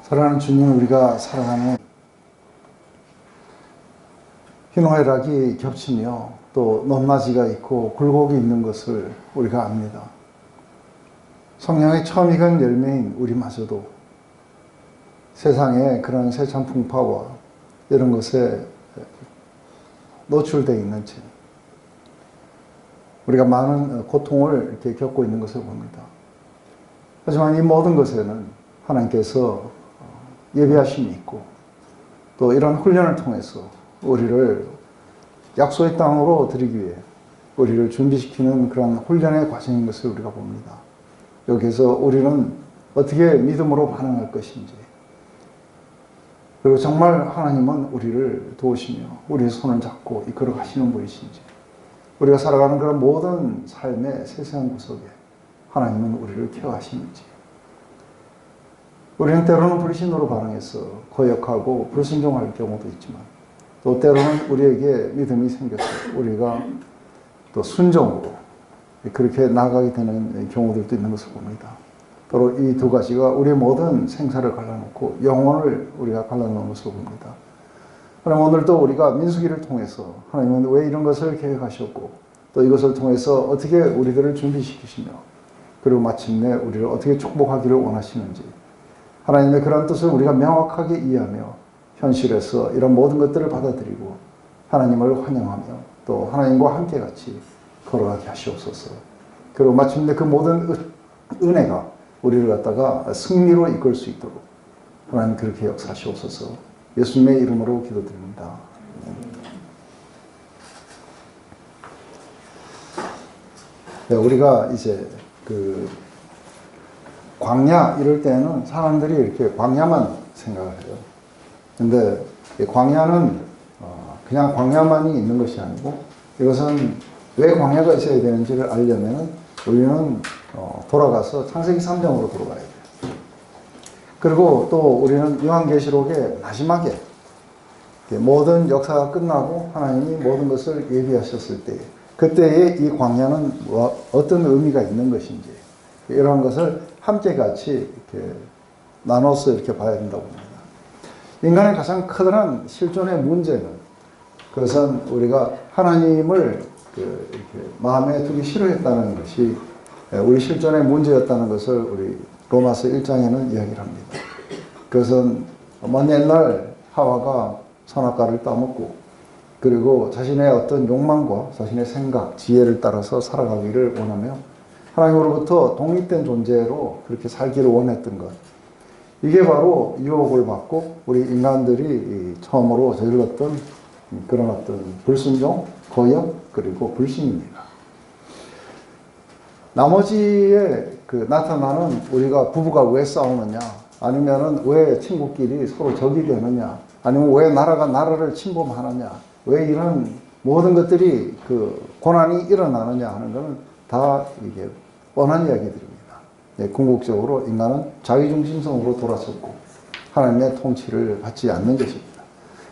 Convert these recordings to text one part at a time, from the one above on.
사랑하는 주님, 우리가 살아가는 희노애락이 겹치며 또 높낮이가 있고 굴곡이 있는 것을 우리가 압니다. 성령의 처음 익은 열매인 우리마저도 세상의 그런 세찬 풍파와 이런 것에 노출되어 있는 채 우리가 많은 고통을 이렇게 겪고 있는 것을 봅니다. 하지만 이 모든 것에는 하나님께서 예비하심이 있고 또 이런 훈련을 통해서 우리를 약속의 땅으로 들이기 위해 우리를 준비시키는 그런 훈련의 과정인 것을 우리가 봅니다. 여기서 우리는 어떻게 믿음으로 반응할 것인지, 그리고 정말 하나님은 우리를 도우시며 우리의 손을 잡고 이끌어 가시는 분이신지, 우리가 살아가는 그런 모든 삶의 세세한 구석에 하나님은 우리를 케어하시는지, 우리는 때로는 불신으로 반응해서 거역하고 불순종할 경우도 있지만 또 때로는 우리에게 믿음이 생겨서 우리가 또 순종으로 그렇게 나아가게 되는 경우들도 있는 것을 봅니다. 바로 이 두 가지가 우리의 모든 생사를 갈라놓고 영혼을 우리가 갈라놓은 것을 봅니다. 그럼 오늘도 우리가 민수기를 통해서 하나님은 왜 이런 것을 계획하셨고 또 이것을 통해서 어떻게 우리들을 준비시키시며 그리고 마침내 우리를 어떻게 축복하기를 원하시는지, 하나님의 그런 뜻을 우리가 명확하게 이해하며 현실에서 이런 모든 것들을 받아들이고 하나님을 환영하며 또 하나님과 함께 같이 걸어가게 하시옵소서. 그리고 마침내 그 모든 은혜가 우리를 갖다가 승리로 이끌 수 있도록 하나님 그렇게 역사하시옵소서. 예수님의 이름으로 기도드립니다. 네, 우리가 이제 광야 이럴 때는 사람들이 이렇게 광야만 생각을 해요. 근데 광야는 그냥 광야만이 있는 것이 아니고 이것은 왜 광야가 있어야 되는지를 알려면 우리는 돌아가서 창세기 3장으로 돌아가야 돼요. 그리고 또 우리는 요한계시록의 마지막에 모든 역사가 끝나고 하나님이 모든 것을 예비하셨을 때 그때의 이 광야는 어떤 의미가 있는 것인지 이런 것을 함께 같이 이렇게 나눠서 이렇게 봐야 된다고 봅니다. 인간의 가장 커다란 실존의 문제는 그것은 우리가 하나님을 이렇게 마음에 두기 싫어했다는 것이 우리 실존의 문제였다는 것을 우리 로마서 1장에는 이야기를 합니다. 그것은 먼 옛날 하와가 선악과를 따먹고 그리고 자신의 어떤 욕망과 자신의 생각, 지혜를 따라서 살아가기를 원하며 하나님으로부터 독립된 존재로 그렇게 살기를 원했던 것. 이게 바로 유혹을 받고 우리 인간들이 처음으로 저질렀던 그런 어떤 불순종, 거역, 그리고 불신입니다. 나머지에 나타나는 우리가 부부가 왜 싸우느냐, 아니면은 왜 친구끼리 서로 적이 되느냐, 아니면 왜 나라가 나라를 침범하느냐, 왜 이런 모든 것들이 고난이 일어나느냐 하는 것은 다 이게 뻔한 이야기들입니다. 네, 궁극적으로 인간은 자기중심성으로 돌아섰고 하나님의 통치를 받지 않는 것입니다.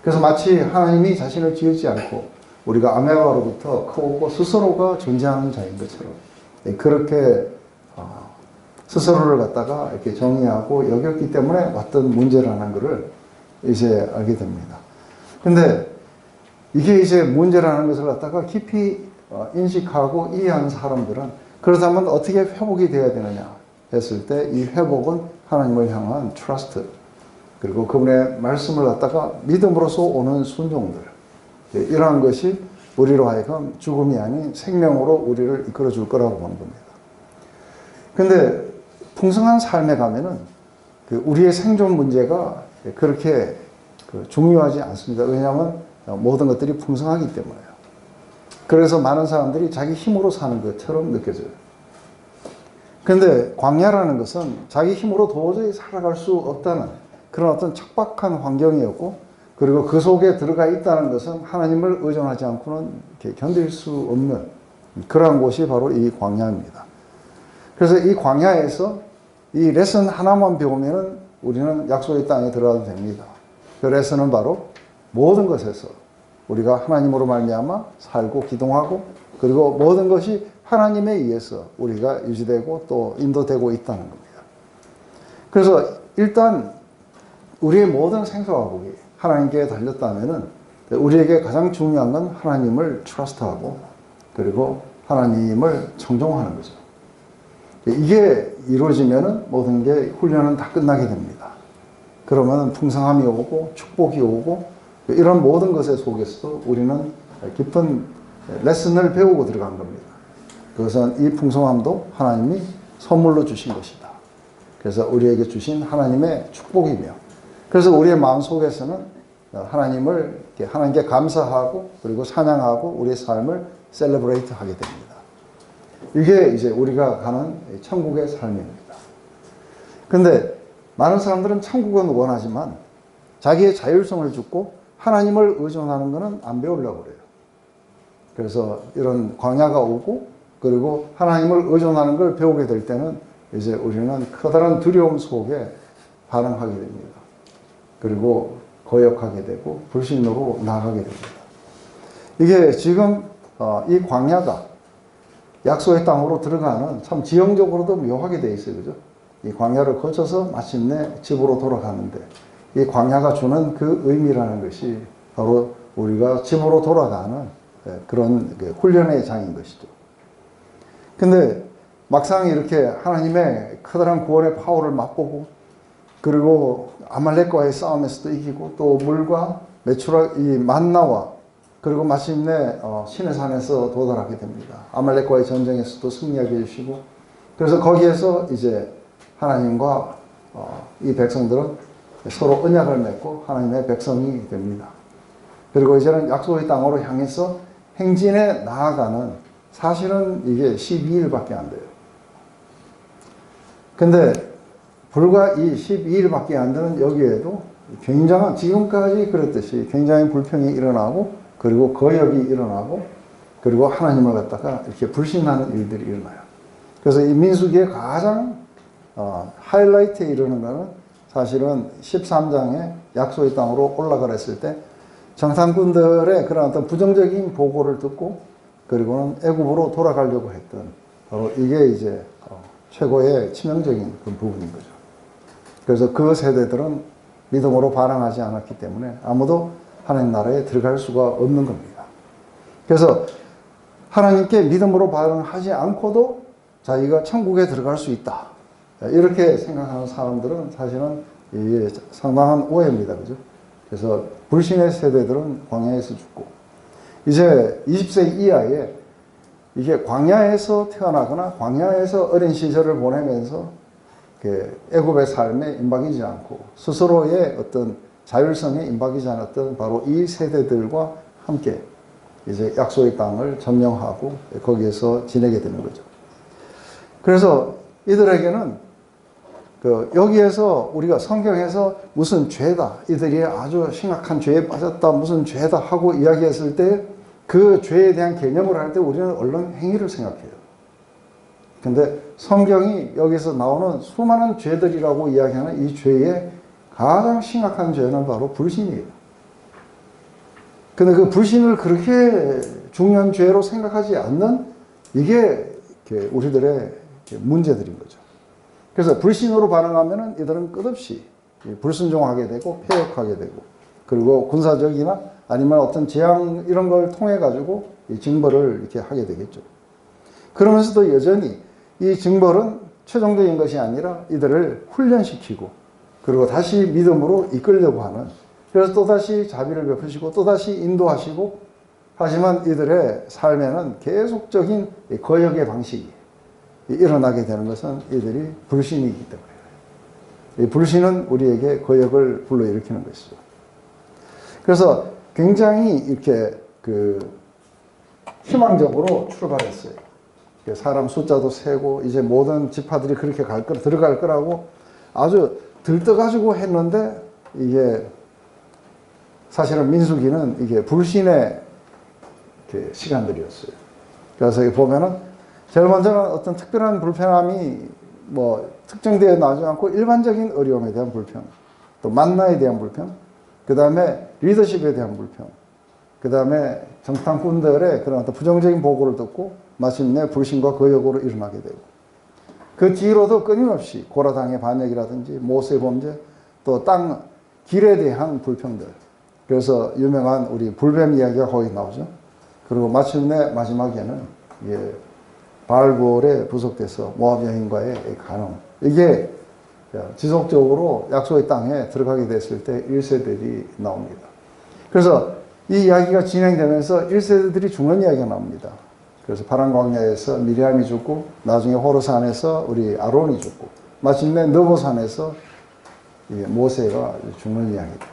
그래서 마치 하나님이 자신을 지으지 않고 우리가 아메바로부터 크고 스스로가 존재하는 자인 것처럼 그렇게 스스로를 갖다가 이렇게 정의하고 여겼기 때문에 어떤 문제라는 것을 이제 알게 됩니다. 근데 이게 이제 문제라는 것을 갖다가 깊이 인식하고 이해하는 사람들은 그렇다면 어떻게 회복이 되어야 되느냐 했을 때 이 회복은 하나님을 향한 트러스트 그리고 그분의 말씀을 갖다가 믿음으로써 오는 순종들, 이러한 것이 우리로 하여금 죽음이 아닌 생명으로 우리를 이끌어 줄 거라고 보는 겁니다. 근데 풍성한 삶에 가면은 우리의 생존 문제가 그렇게 중요하지 않습니다. 왜냐하면 모든 것들이 풍성하기 때문에요. 그래서 많은 사람들이 자기 힘으로 사는 것처럼 느껴져요. 그런데 광야라는 것은 자기 힘으로 도저히 살아갈 수 없다는 그런 어떤 척박한 환경이었고, 그리고 그 속에 들어가 있다는 것은 하나님을 의존하지 않고는 견딜 수 없는 그러한 곳이 바로 이 광야입니다. 그래서 이 광야에서 이 레슨 하나만 배우면은 우리는 약속의 땅에 들어가도 됩니다. 그 레슨은 바로 모든 것에서 우리가 하나님으로 말미암아 살고 기동하고, 그리고 모든 것이 하나님에 의해서 우리가 유지되고 또 인도되고 있다는 겁니다. 그래서 일단 우리의 모든 생사화복이 하나님께 달렸다면은 우리에게 가장 중요한 건 하나님을 트러스트하고, 그리고 하나님을 청종하는 거죠. 이게 이루어지면은 모든 게 훈련은 다 끝나게 됩니다. 그러면 풍성함이 오고 축복이 오고, 이런 모든 것의 속에서도 우리는 깊은 레슨을 배우고 들어간 겁니다. 그것은 이 풍성함도 하나님이 선물로 주신 것이다. 그래서 우리에게 주신 하나님의 축복이며, 그래서 우리의 마음속에서는 하나님께 감사하고, 그리고 찬양하고 우리의 삶을 셀러브레이트 하게 됩니다. 이게 이제 우리가 가는 천국의 삶입니다. 근데 많은 사람들은 천국은 원하지만 자기의 자율성을 죽고 하나님을 의존하는 것은 안 배우려고 그래요. 그래서 이런 광야가 오고, 그리고 하나님을 의존하는 걸 배우게 될 때는 이제 우리는 커다란 두려움 속에 반응하게 됩니다. 그리고 거역하게 되고 불신으로 나아가게 됩니다. 이게 지금 이 광야가 약속의 땅으로 들어가는 참 지형적으로도 묘하게 되어 있어요. 그죠? 이 광야를 거쳐서 마침내 집으로 돌아가는데, 이 광야가 주는 그 의미라는 것이 바로 우리가 집으로 돌아가는 그런 훈련의 장인 것이죠. 근데 막상 이렇게 하나님의 커다란 구원의 파워를 맛보고, 그리고 아말렉과의 싸움에서도 이기고, 또 물과 이 만나와, 그리고 마침내 신의 산에서 도달하게 됩니다. 아말렉과의 전쟁에서도 승리하게 해주시고, 그래서 거기에서 이제 하나님과 이 백성들은 서로 언약을 맺고 하나님의 백성이 됩니다. 그리고 이제는 약속의 땅으로 향해서 행진에 나아가는, 사실은 이게 12일밖에 안 돼요. 근데 불과 이 12일밖에 안 되는 여기에도 굉장한, 지금까지 그랬듯이 굉장히 불평이 일어나고, 그리고 거역이 일어나고, 그리고 하나님을 갖다가 이렇게 불신하는 일들이 일어나요. 그래서 이 민수기의 가장 하이라이트에 이르는 것은 사실은 13장에 약속의 땅으로 올라가라 했을 때 정탐꾼들의 그런 어떤 부정적인 보고를 듣고, 그리고는 애굽으로 돌아가려고 했던, 바로 이게 이제 최고의 치명적인 그 부분인 거죠. 그래서 그 세대들은 믿음으로 반응하지 않았기 때문에 아무도 하나님 나라에 들어갈 수가 없는 겁니다. 그래서 하나님께 믿음으로 반응하지 않고도 자기가 천국에 들어갈 수 있다, 이렇게 생각하는 사람들은 사실은 이게 상당한 오해입니다. 그죠? 그래서 불신의 세대들은 광야에서 죽고, 이제 20세 이하에 이게 광야에서 태어나거나 광야에서 어린 시절을 보내면서 애굽의 삶에 임박이지 않고 스스로의 어떤 자율성에 임박이지 않았던 바로 이 세대들과 함께 이제 약속의 땅을 점령하고 거기에서 지내게 되는 거죠. 그래서 이들에게는 여기에서 우리가 성경에서 무슨 죄다, 이들이 아주 심각한 죄에 빠졌다, 무슨 죄다 하고 이야기했을 때 그 죄에 대한 개념을 할 때 우리는 얼른 행위를 생각해요. 근데 성경이 여기서 나오는 수많은 죄들이라고 이야기하는 이 죄의 가장 심각한 죄는 바로 불신이에요. 근데 그 불신을 그렇게 중요한 죄로 생각하지 않는, 이게 우리들의 문제들인 거죠. 그래서 불신으로 반응하면은 이들은 끝없이 불순종하게 되고 폐역하게 되고, 그리고 군사적이나 아니면 어떤 재앙 이런 걸 통해 가지고 이 징벌을 이렇게 하게 되겠죠. 그러면서도 여전히 이 징벌은 최종적인 것이 아니라 이들을 훈련시키고, 그리고 다시 믿음으로 이끌려고 하는, 그래서 또다시 자비를 베푸시고 또다시 인도하시고, 하지만 이들의 삶에는 계속적인 거역의 방식이, 일어나게 되는 것은 이들이 불신이기 때문에 이 불신은 우리에게 거역을 불러일으키는 것이죠. 그래서 굉장히 이렇게 희망적으로 출발했어요. 사람 숫자도 세고 이제 모든 지파들이 그렇게 들어갈 거라고 아주 들떠가지고 했는데 이게 사실은 민수기는 이게 불신의 시간들이었어요. 그래서 여기 보면은 제일 먼저는 어떤 특별한 불편함이 뭐 특정되어 나오지 않고 일반적인 어려움에 대한 불편, 또 만나에 대한 불편, 그 다음에 리더십에 대한 불편, 그 다음에 정탐꾼들의 그런 어떤 부정적인 보고를 듣고 마침내 불신과 거역으로 일어나게 되고, 그 뒤로도 끊임없이 고라당의 반역이라든지 모세 범죄, 또 땅 길에 대한 불평들. 그래서 유명한 우리 불뱀 이야기가 거기 나오죠. 그리고 마침내 마지막에는 바알볼에 부속돼서 모압 여인과의 간음. 이게 지속적으로 약속의 땅에 들어가게 됐을 때 1세들이 나옵니다. 그래서 이 이야기가 진행되면서 1세들이 죽는 이야기가 나옵니다. 그래서 파란 광야에서 미리암이 죽고, 나중에 호르산에서 우리 아론이 죽고, 마침내 느보산에서 모세가 죽는 이야기다.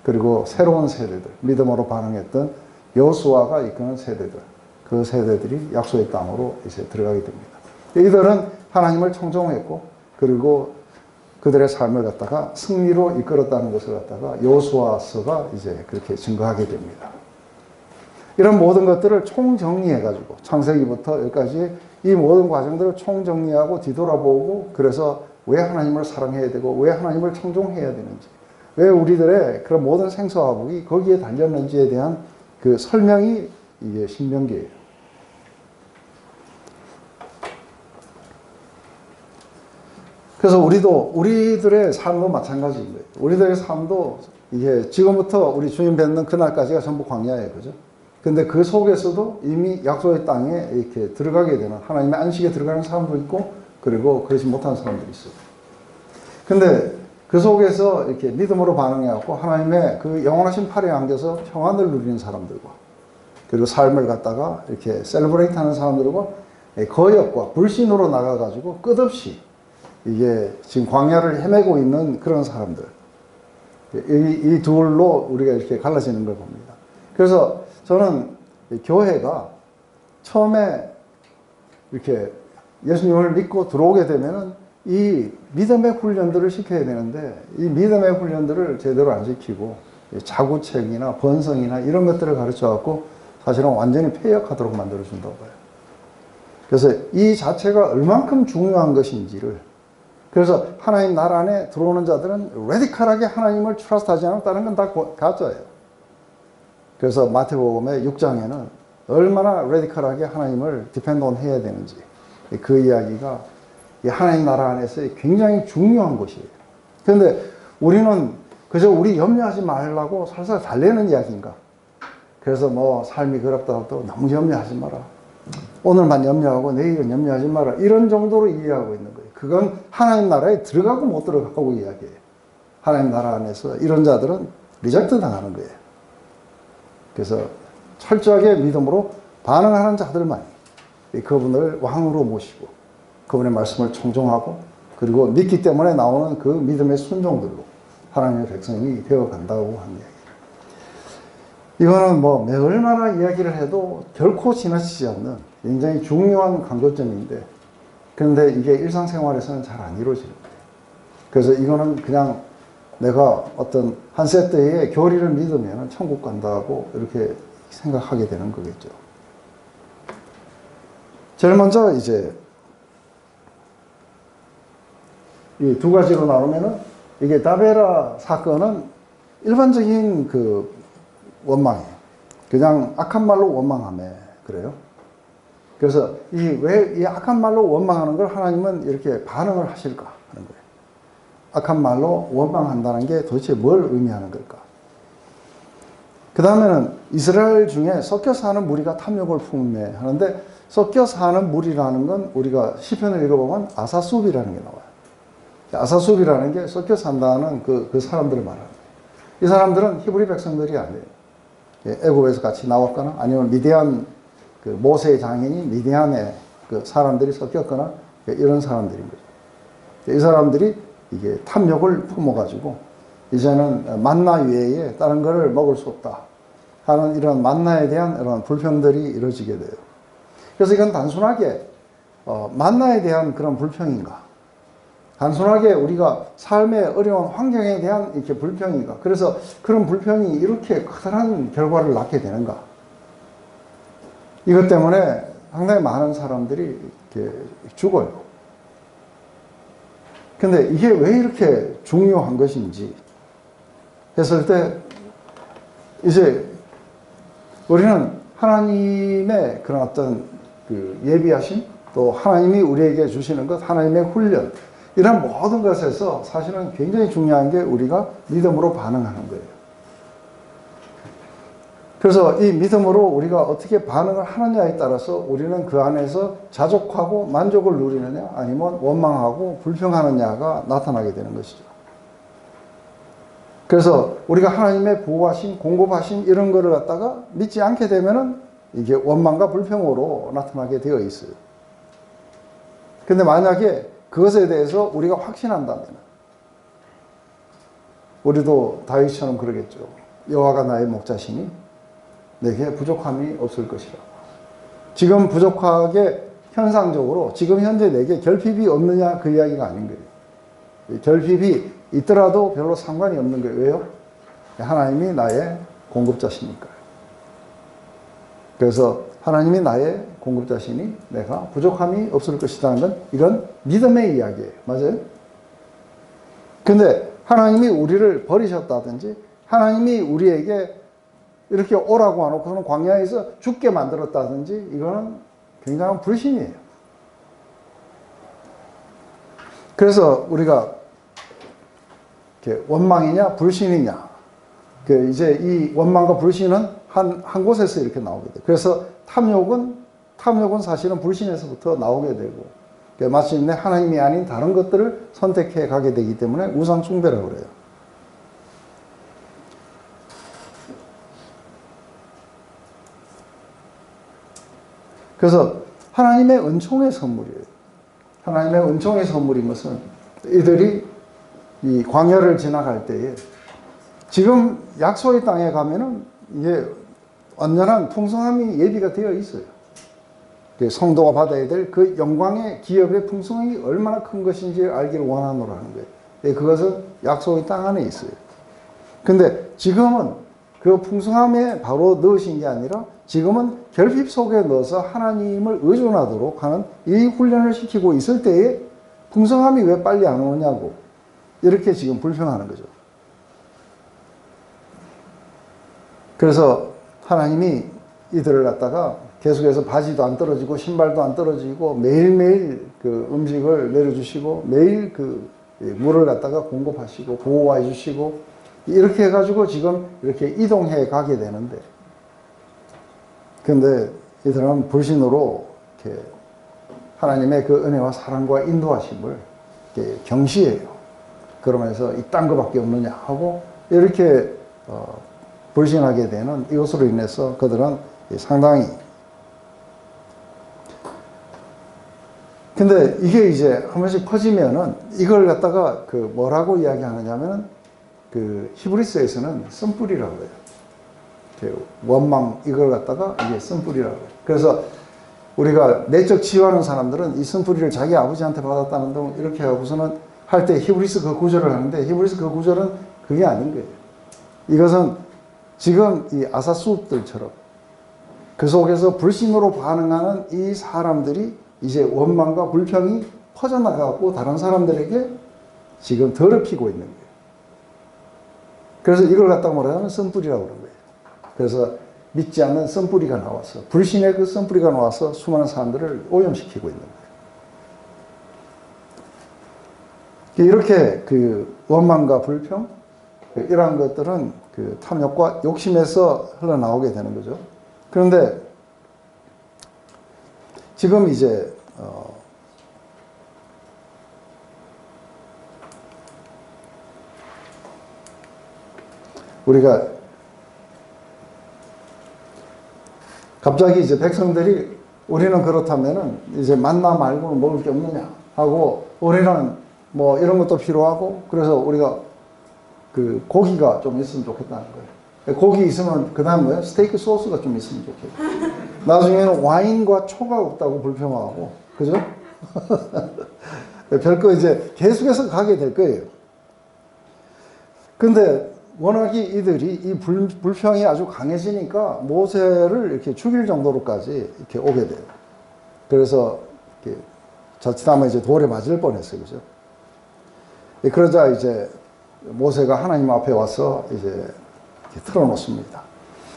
그리고 새로운 세대들, 믿음으로 반응했던 여호수아가 이끄는 세대들, 그 세대들이 약속의 땅으로 이제 들어가게 됩니다. 이들은 하나님을 청종했고, 그리고 그들의 삶을 갖다가 승리로 이끌었다는 것을 갖다가 여호수아서가 이제 그렇게 증거하게 됩니다. 이런 모든 것들을 총정리해가지고 창세기부터 여기까지 이 모든 과정들을 총정리하고 뒤돌아보고, 그래서 왜 하나님을 사랑해야 되고 왜 하나님을 청종해야 되는지, 왜 우리들의 그런 모든 생사화복이 거기에 달렸는지에 대한 그 설명이 이게 신명기예요. 그래서 우리들의 삶도 마찬가지인 거예요. 우리들의 삶도 이게 지금부터 우리 주님 뵙는 그날까지가 전부 광야예요. 그죠? 근데 그 속에서도 이미 약속의 땅에 이렇게 들어가게 되는, 하나님의 안식에 들어가는 사람도 있고, 그리고 그러지 못하는 사람들이 있어요. 근데 그 속에서 이렇게 믿음으로 반응해갖고 하나님의 그 영원하신 팔에 안겨서 평안을 누리는 사람들과, 그리고 삶을 갖다가 이렇게 셀러브레이트 하는 사람들과 거역과 불신으로 나가가지고 끝없이 이게 지금 광야를 헤매고 있는 그런 사람들, 이 둘로 우리가 이렇게 갈라지는 걸 봅니다. 그래서 저는 교회가 처음에 이렇게 예수님을 믿고 들어오게 되면은 이 믿음의 훈련들을 시켜야 되는데, 이 믿음의 훈련들을 제대로 안 지키고 자구책이나 번성이나 이런 것들을 가르쳐 갖고 사실은 완전히 폐역하도록 만들어 준다고 봐요. 그래서 이 자체가 얼만큼 중요한 것인지를, 그래서 하나님 나라 안에 들어오는 자들은 레디컬하게 하나님을 트러스트하지 않으면 다른 건 다 가짜예요. 그래서 마태복음의 6장에는 얼마나 레디컬하게 하나님을 디펜던 해야 되는지, 그 이야기가 하나님 나라 안에서의 굉장히 중요한 것이에요. 그런데 우리는 그저 우리 염려하지 말라고 살살 달래는 이야기인가? 그래서 뭐 삶이 그렇다고 또 너무 염려하지 마라, 오늘만 염려하고 내일은 염려하지 마라, 이런 정도로 이해하고 있는 거예요. 그건 하나님 나라에 들어가고 못 들어가고 이야기예요. 하나님 나라 안에서 이런 자들은 리젝트 당하는 거예요. 그래서 철저하게 믿음으로 반응하는 자들만이 그분을 왕으로 모시고 그분의 말씀을 청종하고, 그리고 믿기 때문에 나오는 그 믿음의 순종들로 하나님의 백성이 되어간다고 합니다. 이거는 뭐 얼마나 이야기를 해도 결코 지나치지 않는 굉장히 중요한 강조점인데, 그런데 이게 일상생활에서는 잘 안 이루어지는 거예요. 그래서 이거는 그냥 내가 어떤 한 세트의 교리를 믿으면 천국 간다고 이렇게 생각하게 되는 거겠죠. 제일 먼저 이제 이 두 가지로 나누면은, 이게 다베라 사건은 일반적인 그 원망이에요. 그냥 악한 말로 원망하며 그래요. 그래서 왜 이 악한 말로 원망하는 걸 하나님은 이렇게 반응을 하실까 하는 거예요. 악한 말로 원망한다는 게 도대체 뭘 의미하는 걸까? 그 다음에는 이스라엘 중에 섞여 사는 무리가 탐욕을 품매 하는데, 섞여 사는 무리라는 건 우리가 시편을 읽어보면 아사숲이라는 게 나와요. 아사숲이라는 게 섞여 산다는 그 사람들을 말합니다. 이 사람들은 히브리 백성들이 아니에요. 애굽에서 같이 나왔거나, 아니면 미디안 그 모세의 장인이 미디안의 그 사람들이 섞였거나, 이런 사람들인 거죠. 이 사람들이 이게 탐욕을 품어가지고 이제는 만나 외에 다른 것을 먹을 수 없다 하는 이런 만나에 대한 이런 불평들이 이루어지게 돼요. 그래서 이건 단순하게 만나에 대한 그런 불평인가? 단순하게 우리가 삶의 어려운 환경에 대한 이렇게 불평인가? 그래서 그런 불평이 이렇게 커다란 결과를 낳게 되는가? 이것 때문에 상당히 많은 사람들이 이렇게 죽어요. 근데 이게 왜 이렇게 중요한 것인지 했을 때 이제 우리는 하나님의 그런 어떤 그 예비하심 또 하나님이 우리에게 주시는 것, 하나님의 훈련 이런 모든 것에서 사실은 굉장히 중요한 게 우리가 믿음으로 반응하는 거예요. 그래서 이 믿음으로 우리가 어떻게 반응을 하느냐에 따라서 우리는 그 안에서 자족하고 만족을 누리느냐 아니면 원망하고 불평하느냐가 나타나게 되는 것이죠. 그래서 우리가 하나님의 보호하심, 공급하심 이런 거를 갖다가 믿지 않게 되면은 이게 원망과 불평으로 나타나게 되어 있어요. 근데 만약에 그것에 대해서 우리가 확신한다면 우리도 다윗처럼 그러겠죠. 여호와가 나의 목자시니 내게 부족함이 없을 것이라. 지금 부족하게 현상적으로 지금 현재 내게 결핍이 없느냐 그 이야기가 아닌 거예요. 결핍이 있더라도 별로 상관이 없는 거예요. 왜요? 하나님이 나의 공급자시니까요. 그래서 하나님이 나의 공급자시니 내가 부족함이 없을 것이라는 건 이건 믿음의 이야기예요. 맞아요? 근데 하나님이 우리를 버리셨다든지 하나님이 우리에게 이렇게 오라고 하놓고서는 광야에서 죽게 만들었다든지 이거는 굉장한 불신이에요. 그래서 우리가 이렇게 원망이냐 불신이냐 이제 이 원망과 불신은 한 곳에서 이렇게 나오게 돼요. 그래서 탐욕은 사실은 불신에서부터 나오게 되고 마침내 하나님이 아닌 다른 것들을 선택해 가게 되기 때문에 우상 숭배라고 그래요. 그래서 하나님의 은총의 선물이에요. 하나님의 은총의 선물인 것은 이들이 이 광야를 지나갈 때에 지금 약속의 땅에 가면은 이게 완전한 풍성함이 예비가 되어 있어요. 성도가 받아야 될 그 영광의 기업의 풍성함이 얼마나 큰 것인지 알기를 원하노라는 거예요. 그것은 약속의 땅 안에 있어요. 근데 지금은 그 풍성함에 바로 넣으신 게 아니라 지금은 결핍 속에 넣어서 하나님을 의존하도록 하는 이 훈련을 시키고 있을 때에 풍성함이 왜 빨리 안 오냐고 이렇게 지금 불평하는 거죠. 그래서 하나님이 이들을 갖다가 계속해서 바지도 안 떨어지고 신발도 안 떨어지고 매일매일 그 음식을 내려주시고 매일 그 물을 갖다가 공급하시고 보호해 주시고 이렇게 해가지고 지금 이렇게 이동해 가게 되는데 근데 이들은 불신으로 이렇게 하나님의 그 은혜와 사랑과 인도하심을 이렇게 경시해요. 그러면서 이딴 거밖에 없느냐 하고 이렇게 불신하게 되는 이것으로 인해서 그들은 상당히 근데 이게 이제 한 번씩 커지면은 이걸 갖다가 그 뭐라고 이야기하느냐면은 그 히브리서에서는 쓴뿌리라고 해요. 원망 이걸 갖다가 이게 쓴뿌리라고 해요. 그래서 우리가 내적 치유하는 사람들은 이 쓴뿌리를 자기 아버지한테 받았다는 등 이렇게 하고서는 할 때 히브리서 그 구절을 하는데 히브리서 그 구절은 그게 아닌 거예요. 이것은 지금 이 아사수들처럼 그 속에서 불신으로 반응하는 이 사람들이 이제 원망과 불평이 퍼져나가고 다른 사람들에게 지금 더럽히고 있는 거예요. 그래서 이걸 갖다 뭐라면 쓴뿌리라고 그런 거예요. 그래서 믿지 않는 쓴뿌리가 나와서 불신의 그 쓴뿌리가 나와서 수많은 사람들을 오염시키고 있는 거예요. 이렇게 그 원망과 불평 이러한 것들은 그 탐욕과 욕심에서 흘러나오게 되는 거죠. 그런데 지금 이제 우리가 갑자기 이제 백성들이 우리는 그렇다면은 이제 만나 말고는 먹을 게 없느냐 하고 우리는 뭐 이런 것도 필요하고 그래서 우리가 그 고기가 좀 있으면 좋겠다는 거예요. 고기 있으면 그 다음 뭐예요? 스테이크 소스가 좀 있으면 좋겠고 나중에는 와인과 초가 없다고 불평하고 그죠? 별거 이제 계속해서 가게 될 거예요. 근데 워낙에 이들이 이 불평이 아주 강해지니까 모세를 이렇게 죽일 정도로까지 이렇게 오게 돼요. 그래서 이렇게 자칫하면 이제 돌에 맞을 뻔했어요. 그죠? 그러자 이제 모세가 하나님 앞에 와서 이제 이렇게 틀어놓습니다.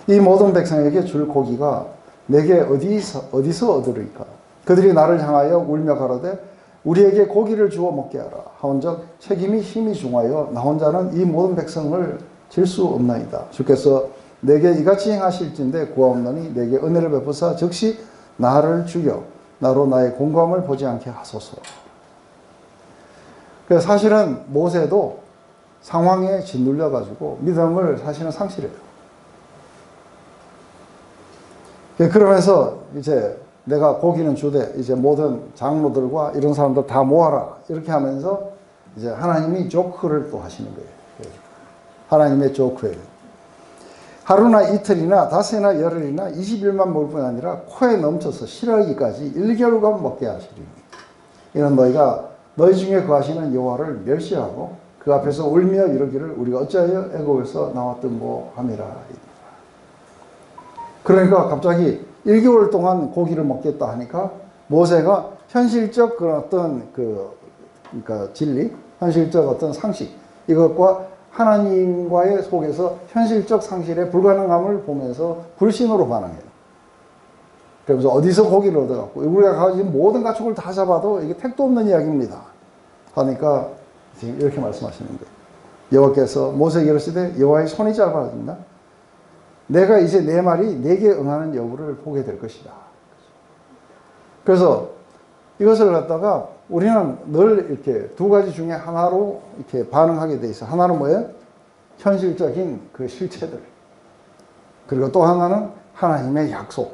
이 모든 백성에게 줄 고기가 내게 어디서 얻으리까? 그들이 나를 향하여 울며 가로되 우리에게 고기를 주어 먹게 하라. 하온즉 책임이 힘이 중하여 나 혼자는 이 모든 백성을 질 수 없나이다. 주께서 내게 이같이 행하실진대 구하옵나니 내게 은혜를 베푸사 즉시 나를 죽여 나로 나의 공감을 보지 않게 하소서. 그래서 사실은 모세도 상황에 짓눌려 가지고 믿음을 사실은 상실해요. 그러면서 이제 내가 고기는 주되 이제 모든 장로들과 이런 사람들 다 모아라 이렇게 하면서 이제 하나님이 조크를 또 하시는 거예요. 하나님의 조크예요. 하루나 이틀이나 닷새나 열흘이나 20일만 먹을 뿐 아니라 코에 넘쳐서 싫어하기까지 1개월간 먹게 하시리니 이는 너희가 너희 중에 거하시는 여호와를 멸시하고 그 앞에서 울며 이르기를 우리가 어찌하여 애굽에서 나왔던 뭐 함이라. 그러니까 갑자기 1개월 동안 고기를 먹겠다 하니까 모세가 현실적 그런 어떤 그러니까 진리, 현실적 어떤 상식 이것과 하나님과의 속에서 현실적 상실의 불가능함을 보면서 불신으로 반응해요. 그래서 어디서 고기를 얻어갖고 우리가 가진 모든 가축을 다 잡아도 이게 택도 없는 이야기입니다. 하니까 이렇게 말씀하시는 거예요. 여호와께서 모세에게 이르시되 여호와의 손이 짧아진다. 내가 이제 내 말이 내게 응하는 여부를 보게 될 것이다. 그래서 이것을 갖다가 우리는 늘 이렇게 두 가지 중에 하나로 이렇게 반응하게 돼 있어. 하나는 뭐예요? 현실적인 그 실체들. 그리고 또 하나는 하나님의 약속.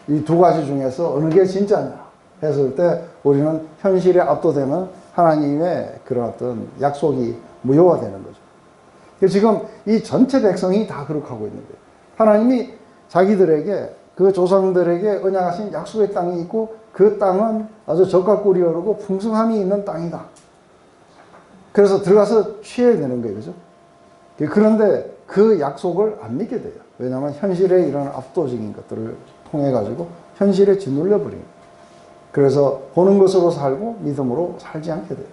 이 두 가지 중에서 어느 게 진짜냐 했을 때 우리는 현실에 압도되면 하나님의 그런 어떤 약속이 무효화되는 거죠. 지금 이 전체 백성이 다 그렇게 하고 있는 거예요. 하나님이 자기들에게 그 조상들에게 언약하신 약속의 땅이 있고 그 땅은 아주 젖과 꿀이 흐르고 풍성함이 있는 땅이다. 그래서 들어가서 취해야 되는 거예요. 그죠? 그런데 그 약속을 안 믿게 돼요. 왜냐하면 현실에 이런 압도적인 것들을 통해 가지고 현실에 짓눌려 버린 거예요. 그래서 보는 것으로 살고 믿음으로 살지 않게 돼요.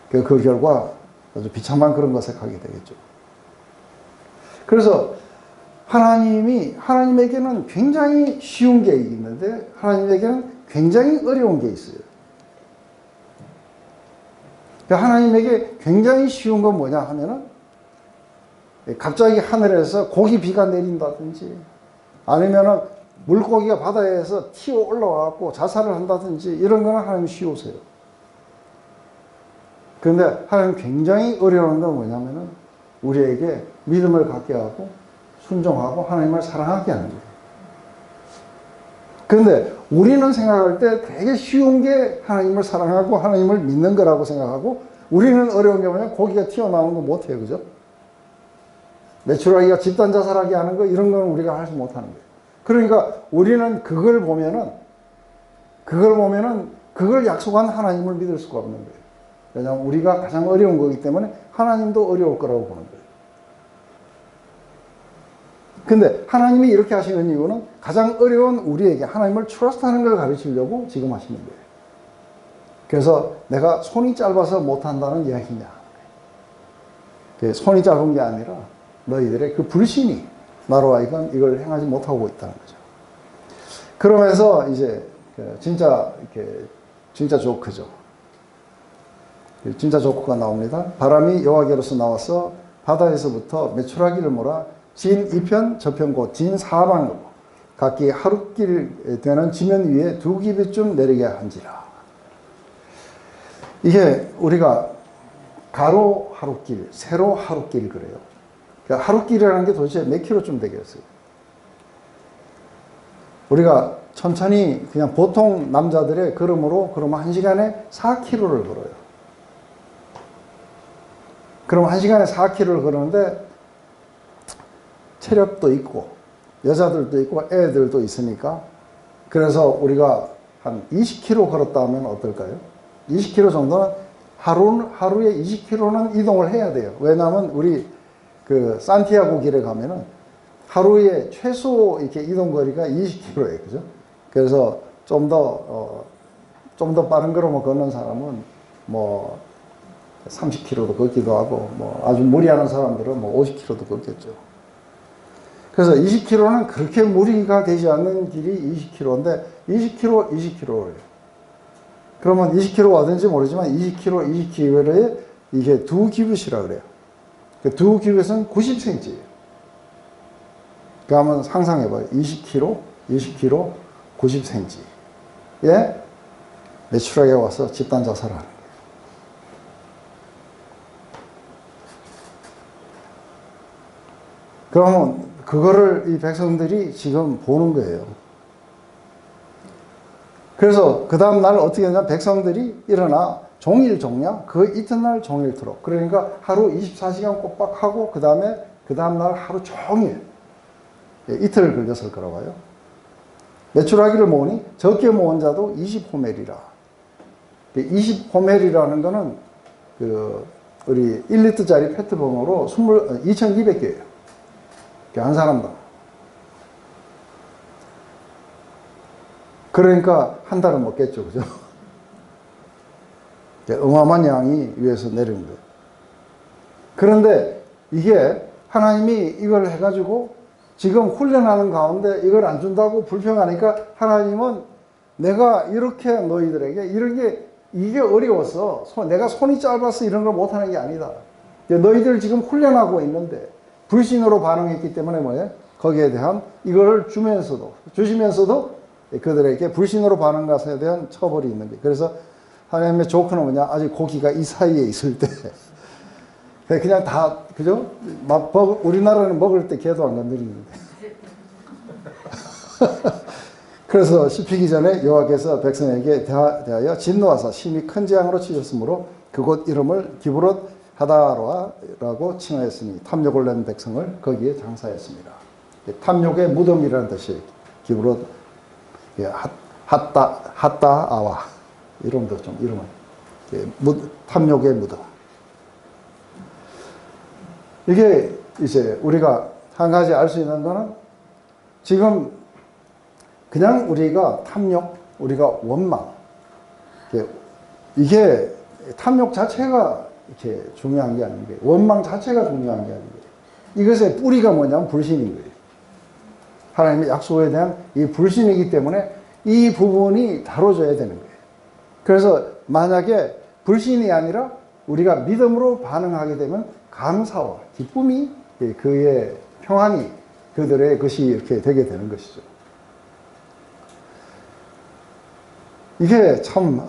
그 결과 아주 비참한 그런 것에 가게 되겠죠. 그래서 하나님에게는 굉장히 쉬운 게 있는데 하나님에게는 굉장히 어려운 게 있어요. 하나님에게 굉장히 쉬운 건 뭐냐 하면은 갑자기 하늘에서 고기 비가 내린다든지 아니면은 물고기가 바다에서 튀어 올라와갖고 자살을 한다든지 이런 거는 하나님 쉬우세요. 그런데 하나님 굉장히 어려운 건 뭐냐면은 우리에게 믿음을 갖게 하고 순종하고 하나님을 사랑하게 하는 거예요. 그런데 우리는 생각할 때 되게 쉬운 게 하나님을 사랑하고 하나님을 믿는 거라고 생각하고 우리는 어려운 게 뭐냐면 고기가 튀어나오는 거 못해요. 그죠? 메추라기가 집단 자살하게 하는 거 이런 건 우리가 하지 못하는 거예요. 그러니까 우리는 그걸 보면은 그걸 약속한 하나님을 믿을 수가 없는 거예요. 왜냐하면 우리가 가장 어려운 거기 때문에 하나님도 어려울 거라고 보는 거예요. 근데 하나님이 이렇게 하시는 이유는 가장 어려운 우리에게 하나님을 트러스트하는 걸 가르치려고 지금 하시는 거예요. 그래서 내가 손이 짧아서 못한다는 이야기냐. 손이 짧은 게 아니라 너희들의 그 불신이 나로 하여금 이걸 행하지 못하고 있다는 거죠. 그러면서 이제 진짜 조크죠. 진짜 조크가 나옵니다. 바람이 여호와께로서 나와서 바다에서부터 메추라기를 몰아 진 2편 저편 곧 진 사방으로 각기 하룻길 되는 지면 위에 2규빗쯤 내리게 한지라. 이게 우리가 가로 하룻길, 세로 하룻길 그래요. 그러니까 하룻길이라는 게 도대체 몇 킬로쯤 되겠어요? 우리가 천천히 그냥 보통 남자들의 걸음으로 그러면 1시간에 4km를 걸어요. 그럼 1시간에 4km를 걸었는데 체력도 있고 여자들도 있고 애들도 있으니까 그래서 우리가 한 20km 걸었다 하면 어떨까요? 20km 정도는 하루에 20km는 이동을 해야 돼요. 왜냐하면 우리 그 산티아고 길에 가면은 하루에 최소 이렇게 이동 거리가 20km예요. 그죠? 그래서 좀 더 빠른 걸음을 걷는 사람은 뭐 30km도 걷기도 하고 뭐 아주 무리하는 사람들은 뭐 50km도 걷겠죠. 그래서 20km는 그렇게 무리가 되지 않는 길이 20km인데 20km래요. 그러면 20km가 어딘지 모르지만 20km, 20km에 이게 두 기빗이라 그래요. 두 기빗은 90cm예요. 그러면 상상해봐요. 20km, 20km, 90cm에 매출하게 와서 집단 자살하는 거예요. 그러면 그거를 이 백성들이 지금 보는 거예요. 그래서 그 다음 날 어떻게 했냐, 백성들이 일어나 종일 종냐, 그 이튿날 종일토록. 그러니까 하루 24시간 꼬박 하고 그 다음 날 하루 종일 이틀을 걸렸을 거라고 봐요. 매출하기를 모으니 적게 모은 자도 20호멜이라. 20호멜이라는 거는 그 우리 1리터짜리 페트병으로 2200개예요. 한 사람당. 그러니까 한 달은 먹겠죠. 그죠? 어마어마한 양이 위에서 내리는 거예요. 그런데 이게 하나님이 이걸 해가지고 지금 훈련하는 가운데 이걸 안 준다고 불평하니까 하나님은 내가 이렇게 너희들에게 이게 어려워서 내가 손이 짧아서 이런 걸 못하는 게 아니다. 너희들 지금 훈련하고 있는데 불신으로 반응했기 때문에 뭐예요? 거기에 대한 이걸 주시면서도 그들에게 불신으로 반응한 것에 대한 처벌이 있는 거예요. 그래서 하나님의 조건은 뭐냐? 아직 고기가 이 사이에 있을 때 그냥 다 그죠? 우리나라는 먹을 때 개도 안 건드리는데 그래서 씹히기 전에 여호와께서 백성에게 대하여 진노하사 심히 큰 재앙으로 치셨으므로 그곳 이름을 기브롯 하다라고 칭하였으니 탐욕을 낸 백성을 거기에 장사했습니다. 탐욕의 무덤이라는 뜻이 기브롯 핫다아와 이름도 좀 이름은 탐욕의 무덤. 이게 이제 우리가 한 가지 알 수 있는 거는 지금 그냥 우리가 탐욕, 우리가 원망, 이게 탐욕 자체가 이렇게 중요한 게 아닌 거예요. 원망 자체가 중요한 게 아닌 거예요. 이것의 뿌리가 뭐냐면 불신인 거예요. 하나님의 약속에 대한 이 불신이기 때문에 이 부분이 다뤄져야 되는 거예요. 그래서 만약에 불신이 아니라 우리가 믿음으로 반응하게 되면 감사와 기쁨이 그의 평안이 그들의 것이 이렇게 되게 되는 것이죠. 이게 참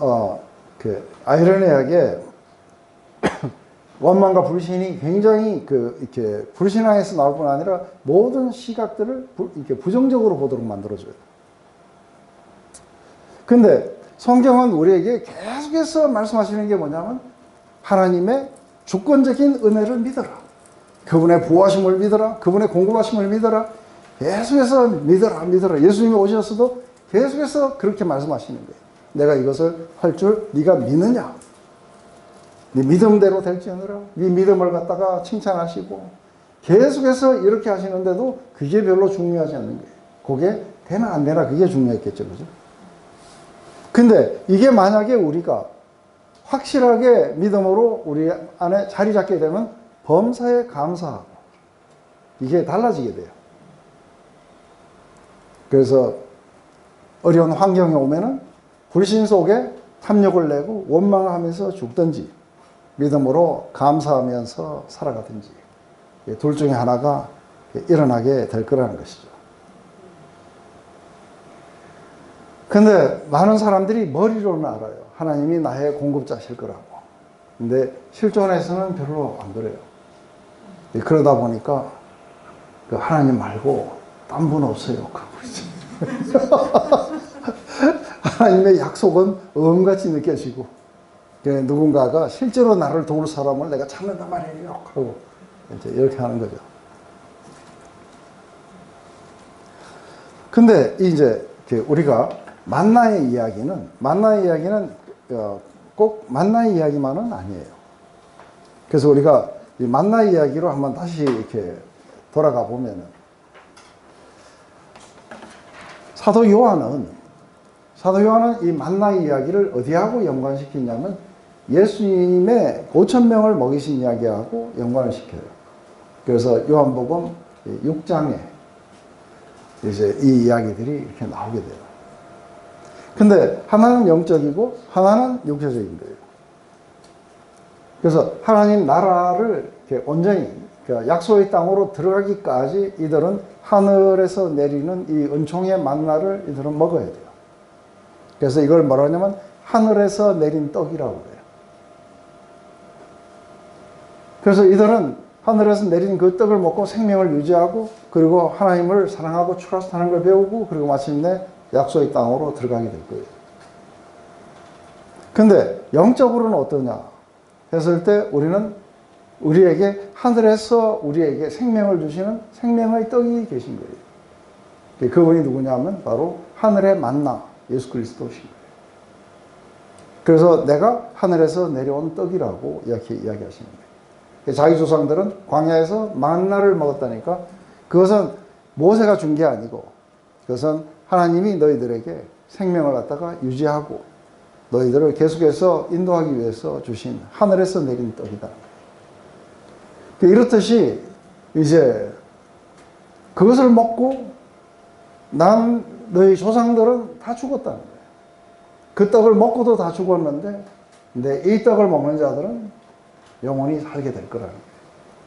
아이러니하게 원망과 불신이 굉장히 이렇게 불신앙에서 나올 뿐 아니라 모든 시각들을 이렇게 부정적으로 보도록 만들어줘요. 근데 성경은 우리에게 계속해서 말씀하시는 게 뭐냐면 하나님의 주권적인 은혜를 믿어라. 그분의 보호하심을 믿어라. 그분의 공급하심을 믿어라. 계속해서 믿어라. 예수님이 오셨어도 계속해서 그렇게 말씀하시는 거예요. 내가 이것을 할 줄 네가 믿느냐? 네 믿음대로 될지어느라. 네 믿음을 갖다가 칭찬하시고 계속해서 이렇게 하시는데도 그게 별로 중요하지 않는 거예요. 그게 되나 안 되나 그게 중요했겠죠. 그죠? 근데 이게 만약에 우리가 확실하게 믿음으로 우리 안에 자리 잡게 되면 범사에 감사하고 이게 달라지게 돼요. 그래서 어려운 환경에 오면은 불신 속에 탐욕을 내고 원망하면서 죽든지 믿음으로 감사하면서 살아가든지 둘 중에 하나가 일어나게 될 거라는 것이죠. 근데 많은 사람들이 머리로는 알아요. 하나님이 나의 공급자실 거라고. 근데 실존에서는 별로 안 그래요. 그러다 보니까 그 하나님 말고 딴 분 없어요. 하나님의 약속은 어음같이 느껴지고, 누군가가 실제로 나를 도울 사람을 내가 찾는단 말이에요. 하고 이제 이렇게 하는 거죠. 근데 이제 우리가 만나의 이야기는 꼭 만나의 이야기만은 아니에요. 그래서 우리가 이 만나의 이야기로 한번 다시 이렇게 돌아가 보면은, 사도 요한은 이 만나의 이야기를 어디하고 연관시키냐면 예수님의 5,000명을 먹이신 이야기하고 연관을 시켜요. 그래서 요한복음 6장에 이제 이 이야기들이 이렇게 나오게 돼요. 근데 하나는 영적이고 하나는 육체적인 거예요. 그래서 하나님 나라를 이렇게 온전히 약속의 땅으로 들어가기까지 이들은 하늘에서 내리는 이 은총의 만나를 이들은 먹어야 돼요. 그래서 이걸 뭐라 하냐면 하늘에서 내린 떡이라고 해요. 그래서 이들은 하늘에서 내린 그 떡을 먹고 생명을 유지하고, 그리고 하나님을 사랑하고 추라스하는 걸 배우고, 그리고 마침내 약속의 땅으로 들어가게 될 거예요. 근데 영적으로는 어떠냐 했을 때 우리에게 하늘에서 우리에게 생명을 주시는 생명의 떡이 계신 거예요. 그분이 누구냐면 바로 하늘의 만나 예수 그리스도신 거예요. 그래서 내가 하늘에서 내려온 떡이라고 이렇게 이야기하시는 거예요. 자기 조상들은 광야에서 만나를 먹었다니까, 그것은 모세가 준 게 아니고 그것은 하나님이 너희들에게 생명을 갖다가 유지하고 너희들을 계속해서 인도하기 위해서 주신 하늘에서 내린 떡이다. 이렇듯이 이제 그것을 먹고 너희 조상들은 다 죽었다는 거예요. 그 떡을 먹고도 다 죽었는데, 근데 이 떡을 먹는 자들은 영원히 살게 될 거라는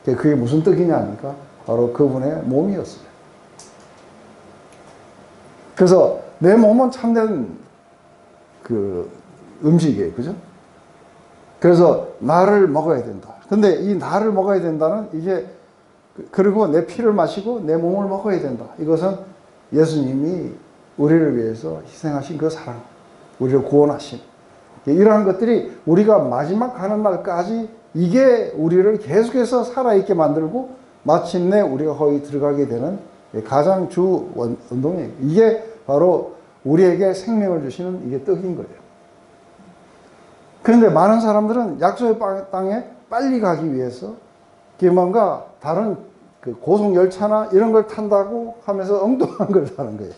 거예요. 그게 무슨 떡이냐니까 바로 그분의 몸이었어요. 그래서 내 몸은 참된 그 음식이에요. 그죠? 그래서 나를 먹어야 된다. 근데 이 나를 먹어야 된다는 이게, 그리고 내 피를 마시고 내 몸을 먹어야 된다. 이것은 예수님이 우리를 위해서 희생하신 그 사랑, 우리를 구원하신, 이러한 것들이 우리가 마지막 가는 날까지 이게 우리를 계속해서 살아있게 만들고 마침내 우리가 거기 들어가게 되는 가장 주 운동이에요. 이게 바로 우리에게 생명을 주시는 이게 떡인 거예요. 그런데 많은 사람들은 약속의 땅에 빨리 가기 위해서 뭔가 다른 그 고속열차나 이런 걸 탄다고 하면서 엉뚱한 걸 타는 거예요.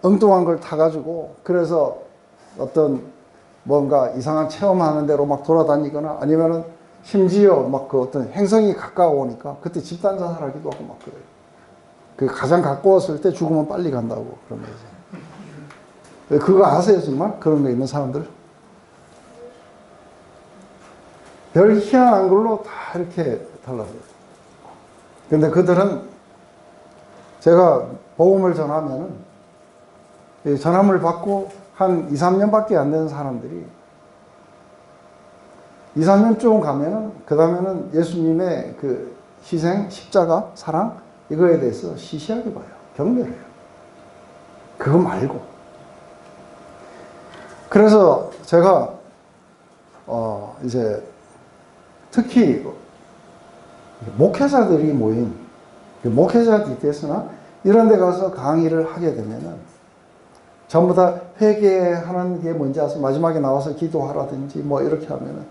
엉뚱한 걸 타가지고, 그래서 어떤 뭔가 이상한 체험하는 대로 막 돌아다니거나, 아니면은 심지어 막 그 어떤 행성이 가까워오니까 그때 집단 자살하기도 하고 막 그래요. 그 가장 가까웠을 때 죽으면 빨리 간다고 그러면서. 그거 아세요, 정말? 그런 거 있는 사람들? 별 희한한 걸로 다 이렇게 달라져요. 근데 그들은 제가 복음을 전하면은, 전함을 받고 한 2, 3년밖에 안 되는 사람들이 2, 3년쯤 가면은, 그 다음에는 예수님의 그 희생, 십자가, 사랑, 이거에 대해서 시시하게 봐요. 경멸해요. 그거 말고. 그래서 제가, 이제, 특히, 목회자들이 모인, 목회자 DTS나 이런 데 가서 강의를 하게 되면은, 전부 다 회개하는 게 뭔지 아서 마지막에 나와서 기도하라든지 뭐 이렇게 하면은,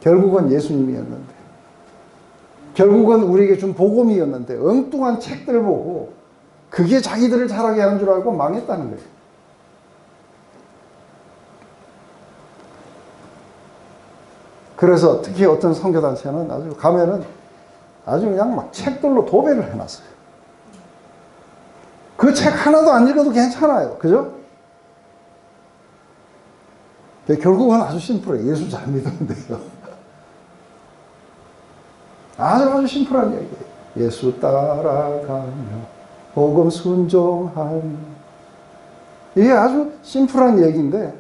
결국은 예수님이었는데, 결국은 우리에게 준 복음이었는데, 엉뚱한 책들 보고 그게 자기들을 잘하게 하는 줄 알고 망했다는 거예요. 그래서 특히 어떤 선교단체는 아주 가면은 아주 그냥 막 책들로 도배를 해놨어요. 그 책 하나도 안 읽어도 괜찮아요. 그죠? 결국은 아주 심플해요. 예수 잘 믿으면 돼요. 아주 심플한 얘기예요. 예수 따라가며 복음 순종하며. 이게 아주 심플한 얘기인데,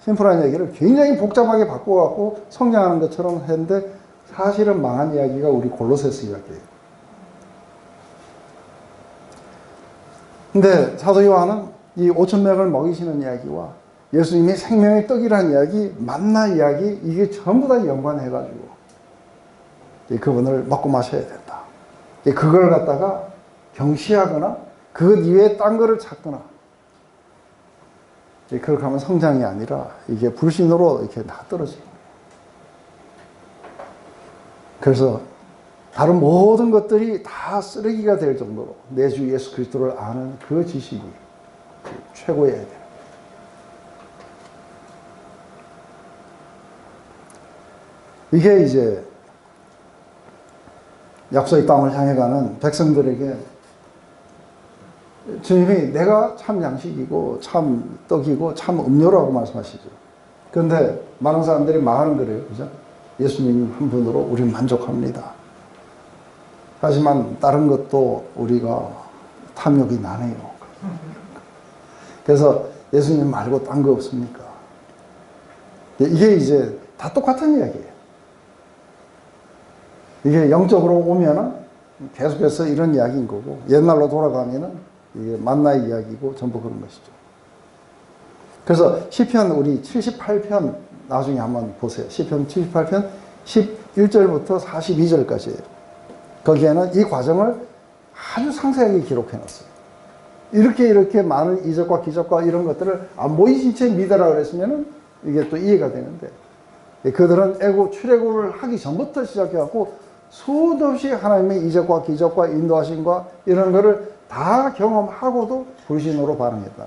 심플한 얘기를 굉장히 복잡하게 바꿔갖고 성장하는 것처럼 했는데, 사실은 망한 이야기가 우리 골로새서 이야기예요. 근데 사도 요한은 이 5천 명을 먹이시는 이야기와 예수님이 생명의 떡이라는 이야기, 만나 이야기, 이게 전부 다 연관해가지고 그분을 먹고 마셔야 된다. 그걸 갖다가 경시하거나 그것 이외에 딴 거를 찾거나 그렇게 하면 성장이 아니라 이게 불신으로 이렇게 다 떨어지는 거예요. 그래서 다른 모든 것들이 다 쓰레기가 될 정도로 내 주 예수 그리스도를 아는 그 지식이 최고여야 돼요. 이게 이제 약속의 땅을 향해 가는 백성들에게 주님이 내가 참 양식이고 참 떡이고 참 음료라고 말씀하시죠. 그런데 많은 사람들이 말은 그래요. 그죠? 예수님 한 분으로 우리는 만족합니다. 하지만 다른 것도 우리가 탐욕이 나네요. 그래서 예수님 말고 딴 거 없습니까? 이게 이제 다 똑같은 이야기예요. 이게 영적으로 오면은 계속해서 이런 이야기인 거고, 옛날로 돌아가면은 이게 만나의 이야기고 전부 그런 것이죠. 그래서 시편 우리 78편 나중에 한번 보세요. 시편 78편 11절부터 42절까지예요. 거기에는 이 과정을 아주 상세하게 기록해 놨어요. 이렇게 많은 이적과 기적과 이런 것들을 안 보이신 채 믿으라 그랬으면은 이게 또 이해가 되는데, 그들은 출애굽을 하기 전부터 시작해갖고 수도 없이 하나님의 이적과 기적과 인도하심과 이런 거를 다 경험하고도 불신으로 반응했다.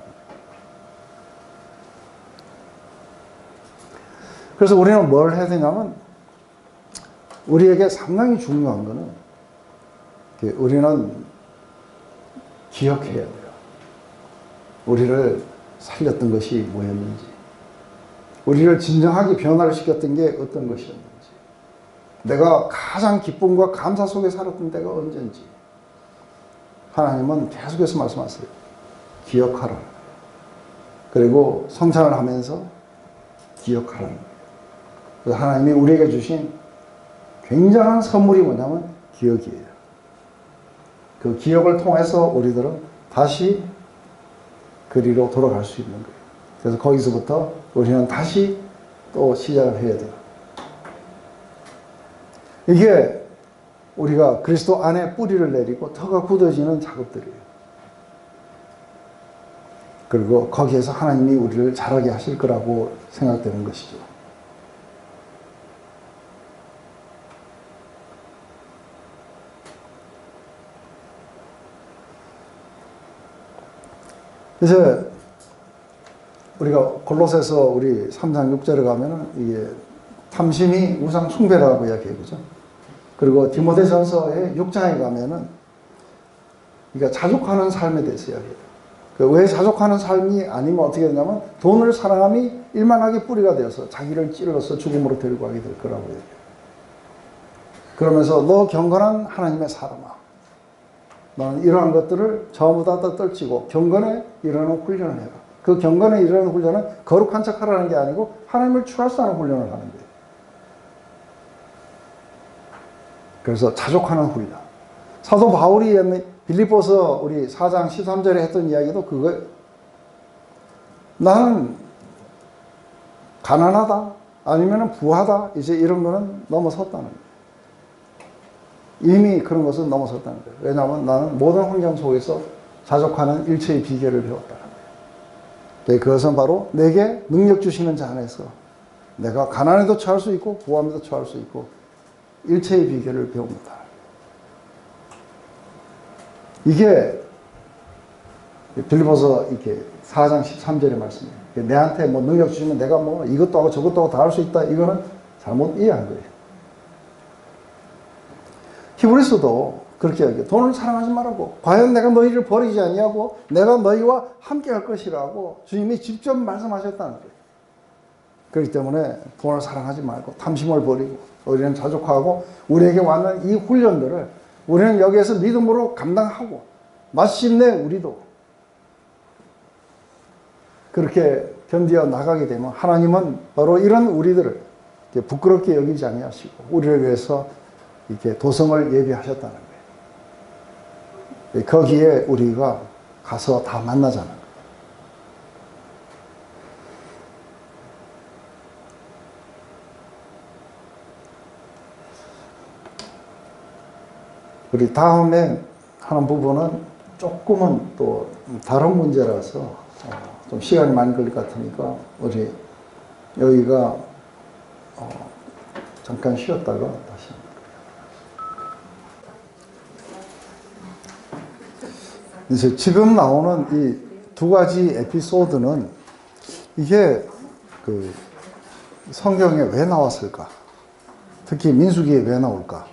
그래서 우리는 뭘 해야 되냐면, 우리에게 상당히 중요한 거는 우리는 기억해야 돼요. 우리를 살렸던 것이 뭐였는지, 우리를 진정하게 변화를 시켰던 게 어떤 것이었는지, 내가 가장 기쁨과 감사 속에 살았던 때가 언젠지 하나님은 계속해서 말씀하세요. 기억하라. 그리고 성찬을 하면서 기억하라는 거예요. 하나님이 우리에게 주신 굉장한 선물이 뭐냐면 기억이에요. 그 기억을 통해서 우리들은 다시 그리로 돌아갈 수 있는 거예요. 그래서 거기서부터 우리는 다시 또 시작을 해야 돼요. 이게 우리가 그리스도 안에 뿌리를 내리고 터가 굳어지는 작업들이에요. 그리고 거기에서 하나님이 우리를 자라게 하실 거라고 생각되는 것이죠. 이제 우리가 골로새서 우리 3장 6절에 가면은 이게 탐심이 우상 숭배라고 이야기해요. 그죠? 그리고 디모데전서의 6장에 가면은 그러니까 자족하는 삶에 대해서 이야기해요. 왜 자족하는 삶이 아니면 어떻게 되냐면 돈을 사랑함이 일만하게 뿌리가 되어서 자기를 찔러서 죽음으로 데리고 가게 될 거라고 얘기해요. 그러면서 너 경건한 하나님의 사람아, 너는 이러한 것들을 전부 다 떨치고 경건에 이르는 훈련을 해라. 그 경건에 이르는 훈련은 거룩한 척 하라는 게 아니고 하나님을 추앙하는 훈련을 하는 거예요. 그래서 자족하는 훈련. 사도 바울이 빌립보서 우리 4장 13절에 했던 이야기도 그거예요. 나는 가난하다 아니면 부하다 이제 이런 거는 넘어섰다는 거예요. 이미 그런 것은 넘어섰다는 거예요. 왜냐하면 나는 모든 환경 속에서 자족하는 일체의 비결을 배웠다는 거예요. 그것은 바로 내게 능력 주시는 자 안에서 내가 가난에도 처할 수 있고 부함에도 처할 수 있고 일체의 비결을 배웁니다. 이게 빌립보서 이렇게 4장 13절의 말씀이에요. 내한테 뭐 능력 주시면 내가 뭐 이것도 하고 저것도 하고 다 할 수 있다. 이거는 잘못 이해한 거예요. 히브리서도 그렇게 이야기해요. 돈을 사랑하지 말라고. 과연 내가 너희를 버리지 아니하고 내가 너희와 함께 할 것이라고 주님이 직접 말씀하셨다는 거예요. 그렇기 때문에 돈을 사랑하지 말고 탐심을 버리고 우리는 자족하고 우리에게 왔는 이 훈련들을 우리는 여기에서 믿음으로 감당하고 마침내 우리도 그렇게 견디어 나가게 되면 하나님은 바로 이런 우리들을 부끄럽게 여기지 아니하시고 우리를 위해서 이렇게 도성을 예비하셨다는 거예요. 거기에 우리가 가서 다 만나잖아요. 우리 다음에 하는 부분은 조금은 또 다른 문제라서 좀 시간이 많이 걸릴 것 같으니까 우리 여기가 잠깐 쉬었다가 다시. 이제 지금 나오는 이 두 가지 에피소드는 이게 그 성경에 왜 나왔을까? 특히 민수기에 왜 나올까?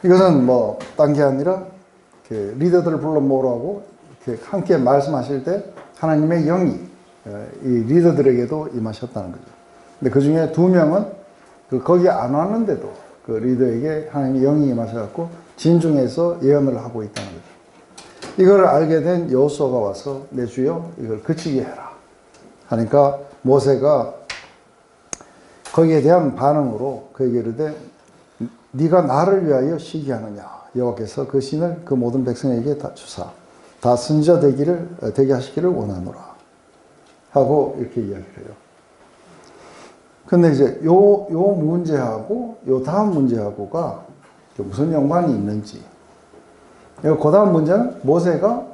이것은 뭐 딴 게 아니라 이렇게 리더들을 불러 모으라고 이렇게 함께 말씀하실 때 하나님의 영이 이 리더들에게도 임하셨다는 거죠. 근데 그 중에 두 명은 거기 안 왔는데도 그 리더에게 하나님의 영이 임하셔갖고 진중에서 예언을 하고 있다는 거죠. 이걸 알게 된 여호수아가 와서 내 주여 이걸 그치게 해라 하니까 모세가 거기에 대한 반응으로 그에게 이르되 네가 나를 위하여 시기하느냐 여호와께서 그 신을 그 모든 백성에게 다 주사 다 선지자 되게 하시기를 원하노라 하고 이렇게 이야기를 해요. 근데 이제 요 문제하고 요 다음 문제하고가 무슨 연관이 있는지. 그 다음 문제는 모세가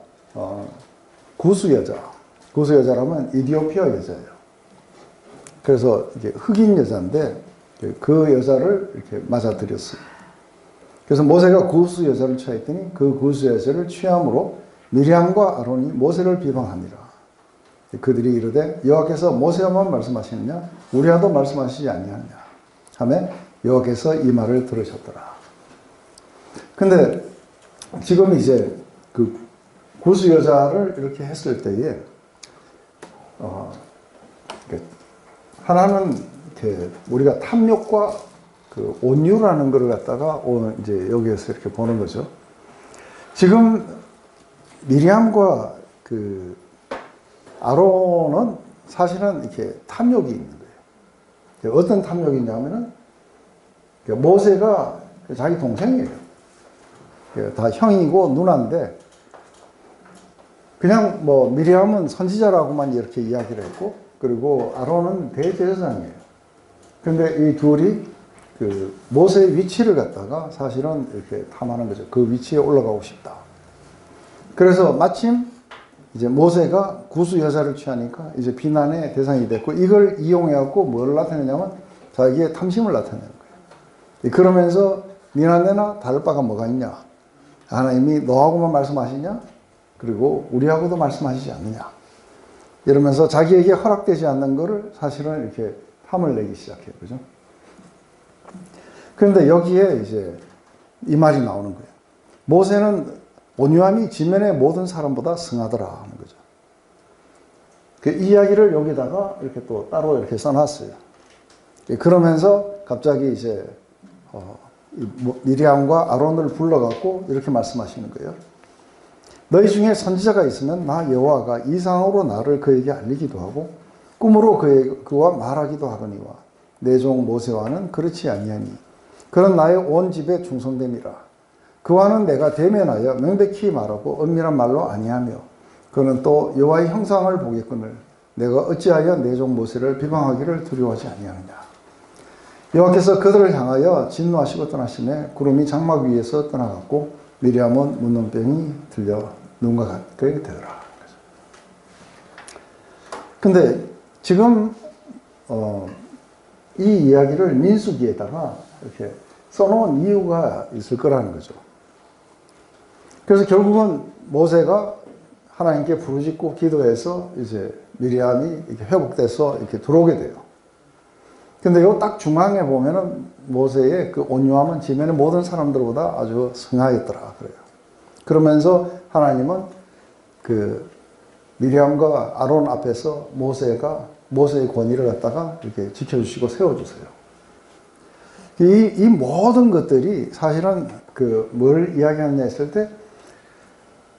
구스 여자라면 이디오피아 여자예요. 그래서 이게 흑인 여자인데 그 여자를 이렇게 맞아들였어요. 그래서 모세가 구스 여자를 취하였더니 그 구스 여자를 취함으로 미리암과 아론이 모세를 비방하니라. 그들이 이르되 여호와께서 모세와만 말씀하시느냐 우리와도 말씀하시지 아니하느냐 하며 여호와께서 이 말을 들으셨더라. 근데 지금 이제 그 구스 여자를 이렇게 했을 때에 하나는 이렇게 우리가 탐욕과 그 온유라는 걸 갖다가 오늘 이제 여기에서 이렇게 보는 거죠. 지금 미리암과 그 아론은 사실은 이렇게 탐욕이 있는 거예요. 어떤 탐욕이냐면은 모세가 자기 동생이에요. 다 형이고 누나인데 그냥 뭐 미리암은 선지자라고만 이렇게 이야기를 했고 그리고 아론은 대제사장이에요. 근데 이 둘이 그 모세의 위치를 갖다가 사실은 이렇게 탐하는 거죠. 그 위치에 올라가고 싶다. 그래서 마침 이제 모세가 구스 여자를 취하니까 이제 비난의 대상이 됐고 이걸 이용해갖고 뭘 나타내냐면 자기의 탐심을 나타내는 거예요. 그러면서 니나 내나 다를 바가 뭐가 있냐? 하나님이 너하고만 말씀하시냐? 그리고 우리하고도 말씀하시지 않느냐? 이러면서 자기에게 허락되지 않는 거를 사실은 이렇게 탐을 내기 시작해요. 그죠? 그런데 여기에 이제 이 말이 나오는 거예요. 모세는 온유함이 지면의 모든 사람보다 승하더라 하는 거죠. 그 이야기를 여기다가 이렇게 또 따로 이렇게 써놨어요. 그러면서 갑자기 이제 미리암과 아론을 불러갖고 이렇게 말씀하시는 거예요. 너희 중에 선지자가 있으면 나 여호와가 이상으로 나를 그에게 알리기도 하고 꿈으로 그와 말하기도 하거니와 내 종 모세와는 그렇지 아니하니 그런 나의 온 집에 충성됨이라. 그와는 내가 대면하여 명백히 말하고 은밀한 말로 아니하며 그는 또 여호와의 형상을 보겠거늘 내가 어찌하여 내 종 모세를 비방하기를 두려워하지 아니하느냐. 여호와께서 그들을 향하여 진노하시고 떠나시매 구름이 장막 위에서 떠나갔고 미리암은 문둥병이 들려 눈과 같게 되더라. 근데 지금 이 이야기를 민수기에다가 이렇게 써놓은 이유가 있을 거라는 거죠. 그래서 결국은 모세가 하나님께 부르짖고 기도해서 이제 미리암이 이렇게 회복돼서 이렇게 들어오게 돼요. 근데 요 딱 중앙에 보면은 모세의 그 온유함은 지면의 모든 사람들보다 아주 승하였더라 그래요. 그러면서 하나님은 그 미리암과 아론 앞에서 모세의 권위를 갖다가 이렇게 지켜주시고 세워주세요. 이 모든 것들이 사실은 그 뭘 이야기하느냐 했을 때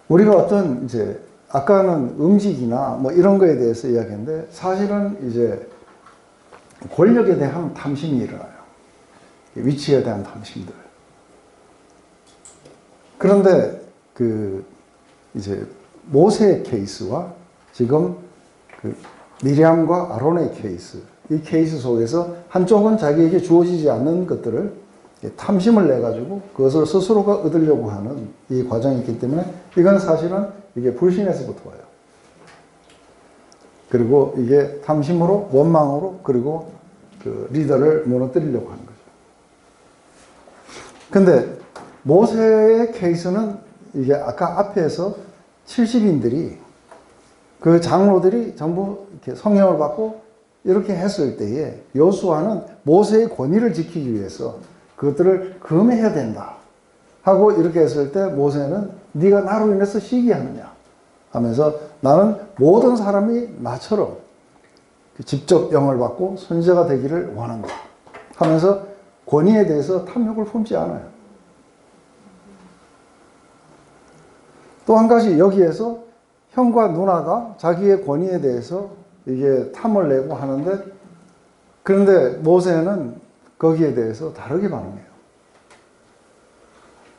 우리가 어떤 이제 아까는 음식이나 뭐 이런 거에 대해서 이야기했는데 사실은 이제 권력에 대한 탐심이 일어나요. 위치에 대한 탐심들. 그런데 이제 모세의 케이스와 지금 그 미리암과 아론의 케이스, 이 케이스 속에서 한쪽은 자기에게 주어지지 않는 것들을 탐심을 내가지고 그것을 스스로가 얻으려고 하는 이 과정이 있기 때문에 이건 사실은 이게 불신에서부터 와요. 그리고 이게 탐심으로, 원망으로, 그리고 그 리더를 무너뜨리려고 하는 거죠. 근데 모세의 케이스는 이게 아까 앞에서 70인들이 그 장로들이 전부 이렇게 성령을 받고 이렇게 했을 때에 여호수아는 모세의 권위를 지키기 위해서 그것들을 금해야 된다 하고 이렇게 했을 때 모세는 네가 나로 인해서 시기하느냐 하면서 나는 모든 사람이 나처럼 직접 영을 받고 선지자가 되기를 원한다 하면서 권위에 대해서 탐욕을 품지 않아요. 또 한 가지 여기에서 형과 누나가 자기의 권위에 대해서 이게 탐을 내고 하는데 그런데 모세는 거기에 대해서 다르게 반응해요.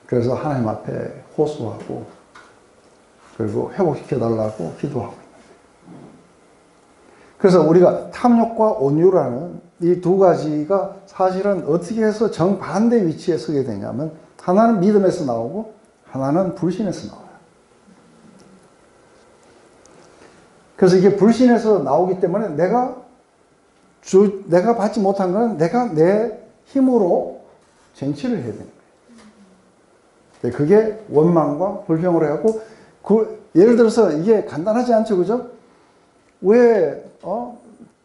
그래서 하나님 앞에 호소하고 그리고 회복시켜달라고 기도하고 있는 거예요. 그래서 우리가 탐욕과 온유라는 이 두 가지가 사실은 어떻게 해서 정반대 위치에 서게 되냐면 하나는 믿음에서 나오고 하나는 불신에서 나와요. 그래서 이게 불신에서 나오기 때문에 내가 받지 못한 것은 내가 내 힘으로 쟁취를 해야 되는 거예요. 그게 원망과 불평으로 해갖고, 예를 들어서 이게 간단하지 않죠, 그죠? 왜,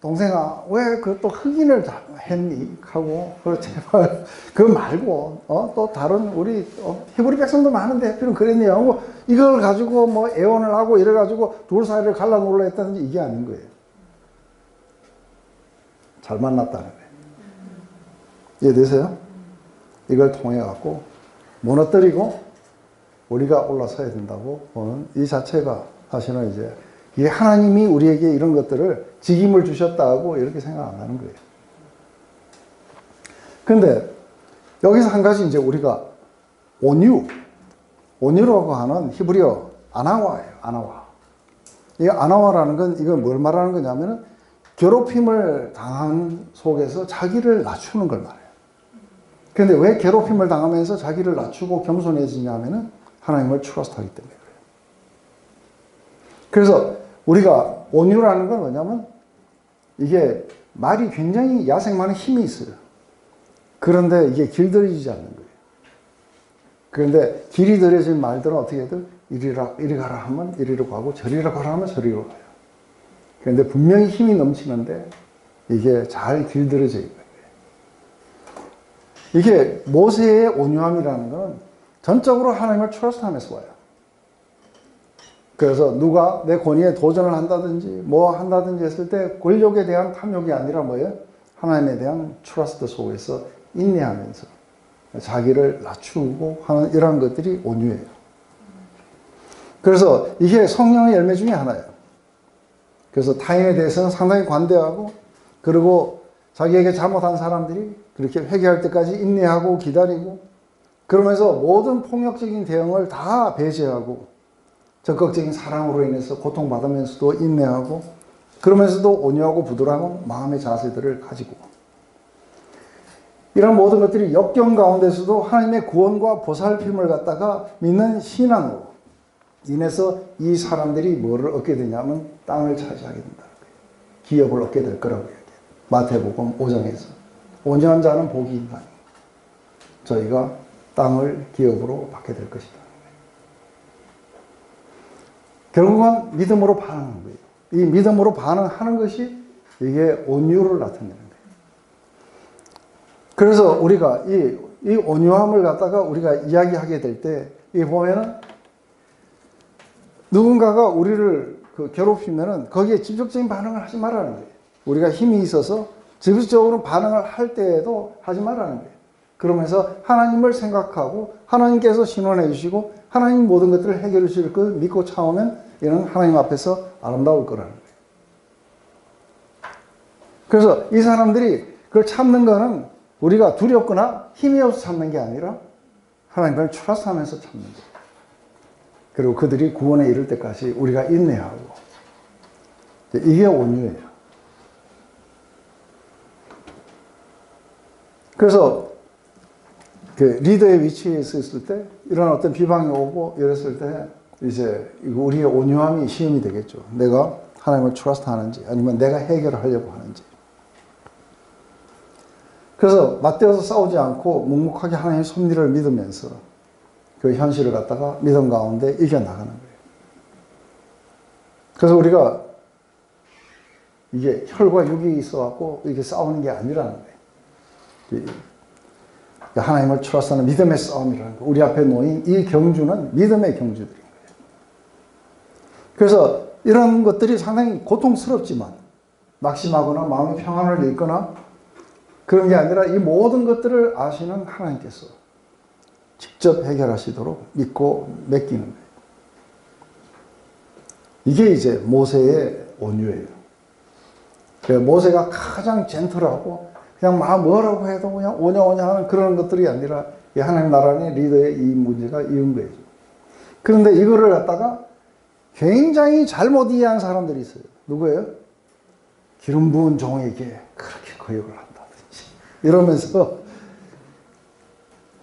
동생아, 왜 그 또 흑인을 했니? 하고, 제발, 그거 말고, 또 다른 우리, 히브리 백성도 많은데 하필은 그랬니? 하고, 이걸 가지고 뭐 애원을 하고 이래가지고 둘 사이를 갈라놓으려 했다든지 이게 아닌 거예요. 잘 만났다는 거예요. 이해되세요? 이걸 통해갖고 무너뜨리고 우리가 올라서야 된다고 보는 이 자체가 사실은 이제 이게 하나님이 우리에게 이런 것들을 직임을 주셨다고 이렇게 생각 안 하는 거예요. 근데 여기서 한 가지 이제 우리가 온유라고 하는 히브리어 아나와예요. 아나와. 이 아나와라는 건 이건 뭘 말하는 거냐면은 괴롭힘을 당한 속에서 자기를 낮추는 걸 말해요. 그런데 왜 괴롭힘을 당하면서 자기를 낮추고 겸손해지냐면은 하나님을 트러스트하기 때문에 그래요. 그래서 우리가 온유라는 건 뭐냐면 이게 말이 굉장히 야생 많은 힘이 있어요. 그런데 이게 길들이지 않는 거예요. 그런데 길이 들여진 말들은 어떻게든 이리 가라 하면 이리로 가고 저리로 가라 하면 저리로 가요. 그런데 분명히 힘이 넘치는데 이게 잘 길들여져 있는 거예요. 이게 모세의 온유함이라는 건 전적으로 하나님을 트러스트하면서 와요. 그래서 누가 내 권위에 도전을 한다든지 뭐 한다든지 했을 때 권력에 대한 탐욕이 아니라 뭐예요? 하나님에 대한 트러스트 속에서 인내하면서 자기를 낮추고 하는 이런 것들이 온유예요. 그래서 이게 성령의 열매 중에 하나예요. 그래서 타인에 대해서는 상당히 관대하고 그리고 자기에게 잘못한 사람들이 그렇게 회개할 때까지 인내하고 기다리고 그러면서 모든 폭력적인 대응을 다 배제하고 적극적인 사랑으로 인해서 고통받으면서도 인내하고 그러면서도 온유하고 부드러운 마음의 자세들을 가지고 이런 모든 것들이 역경 가운데서도 하나님의 구원과 보살핌을 갖다가 믿는 신앙으로 인해서 이 사람들이 뭐를 얻게 되냐면 땅을 차지하게 된다는 거예요. 기업을 얻게 될 거라고 얘기해요. 마태복음 5장에서 온전한 자는 복이 있나니 저희가 땅을 기업으로 받게 될 것이다. 결국은 믿음으로 반응하는 거예요. 이 믿음으로 반응하는 것이 이게 온유를 나타내는 거예요. 그래서 우리가 이 온유함을 갖다가 우리가 이야기하게 될 때, 이 보면은 누군가가 우리를 괴롭히면은 거기에 직접적인 반응을 하지 말라는 거예요. 우리가 힘이 있어서 직접적으로 반응을 할 때에도 하지 말라는 거예요. 그러면서 하나님을 생각하고 하나님께서 신원해 주시고 하나님 모든 것들을 해결해 주실 걸 믿고 참으면 이는 하나님 앞에서 아름다울 거라는 거예요. 그래서 이 사람들이 그걸 참는 거는 우리가 두렵거나 힘이 없어서 참는 게 아니라 하나님을 트러스트하면서 참는 거예요. 그리고 그들이 구원에 이를 때까지 우리가 인내하고. 이게 온유예요. 그래서 그 리더의 위치에 있을 때 이런 어떤 비방이 오고 이랬을 때 이제 우리의 온유함이 시험이 되겠죠. 내가 하나님을 트러스트 하는지 아니면 내가 해결을 하려고 하는지. 그래서 맞대어서 싸우지 않고 묵묵하게 하나님의 섭리를 믿으면서 그 현실을 갖다가 믿음 가운데 이겨나가는 거예요. 그래서 우리가 이게 혈과 육이 있어갖고 이렇게 싸우는 게 아니라는 거예요. 하나님을 트러스트하는 믿음의 싸움이라는 거예요. 우리 앞에 놓인 이 경주는 믿음의 경주들인 거예요. 그래서 이런 것들이 상당히 고통스럽지만 낙심하거나 마음의 평안을 잃거나 그런 게 아니라 이 모든 것들을 아시는 하나님께서 직접 해결하시도록 믿고 맡기는 거예요. 이게 이제 모세의 온유예요. 모세가 가장 젠틀하고 그냥 막 뭐라고 해도 그냥 오냐오냐 하는 그런 것들이 아니라 이 하나님 나라의 리더의 이 문제가 이은 거예요. 그런데 이거를 갖다가 굉장히 잘못 이해한 사람들이 있어요. 누구예요? 기름 부은 종에게 그렇게 거역을 한다든지 이러면서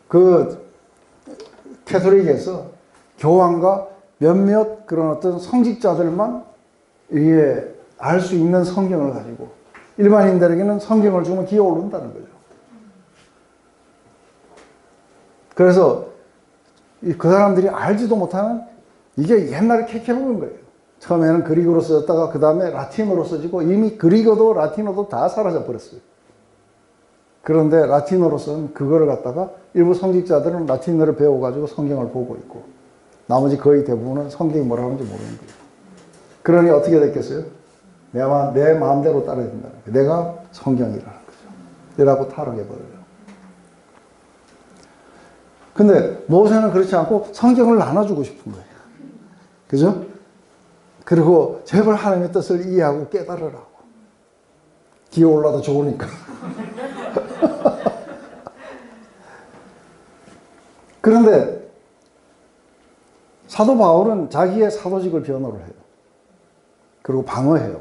그 캐톨릭에서 교황과 몇몇 그런 어떤 성직자들만 이게 알 수 있는 성경을 가지고 일반인들에게는 성경을 주면 기어오른다는 거죠. 그래서 그 사람들이 알지도 못하는 이게 옛날에 캐캐먹은 거예요. 처음에는 그리거로 써졌다가 그 다음에 라틴어로 써지고 이미 그리거도 라틴어도 다 사라져 버렸어요. 그런데 라틴어로 쓴 그거를 갖다가 일부 성직자들은 라틴어를 배워가지고 성경을 보고 있고 나머지 거의 대부분은 성경이 뭐라고 하는지 모르는 거예요. 그러니 어떻게 됐겠어요? 내 마음대로 따라야 된다는 거예요. 내가 성경이라는 거죠. 이라고 타락해버려요. 근데 모세는 그렇지 않고 성경을 나눠주고 싶은 거예요. 그죠? 그리고 제발 하나님의 뜻을 이해하고 깨달으라고. 기어올라도 좋으니까. 그런데 사도 바울은 자기의 사도직을 변호를 해요. 그리고 방어해요.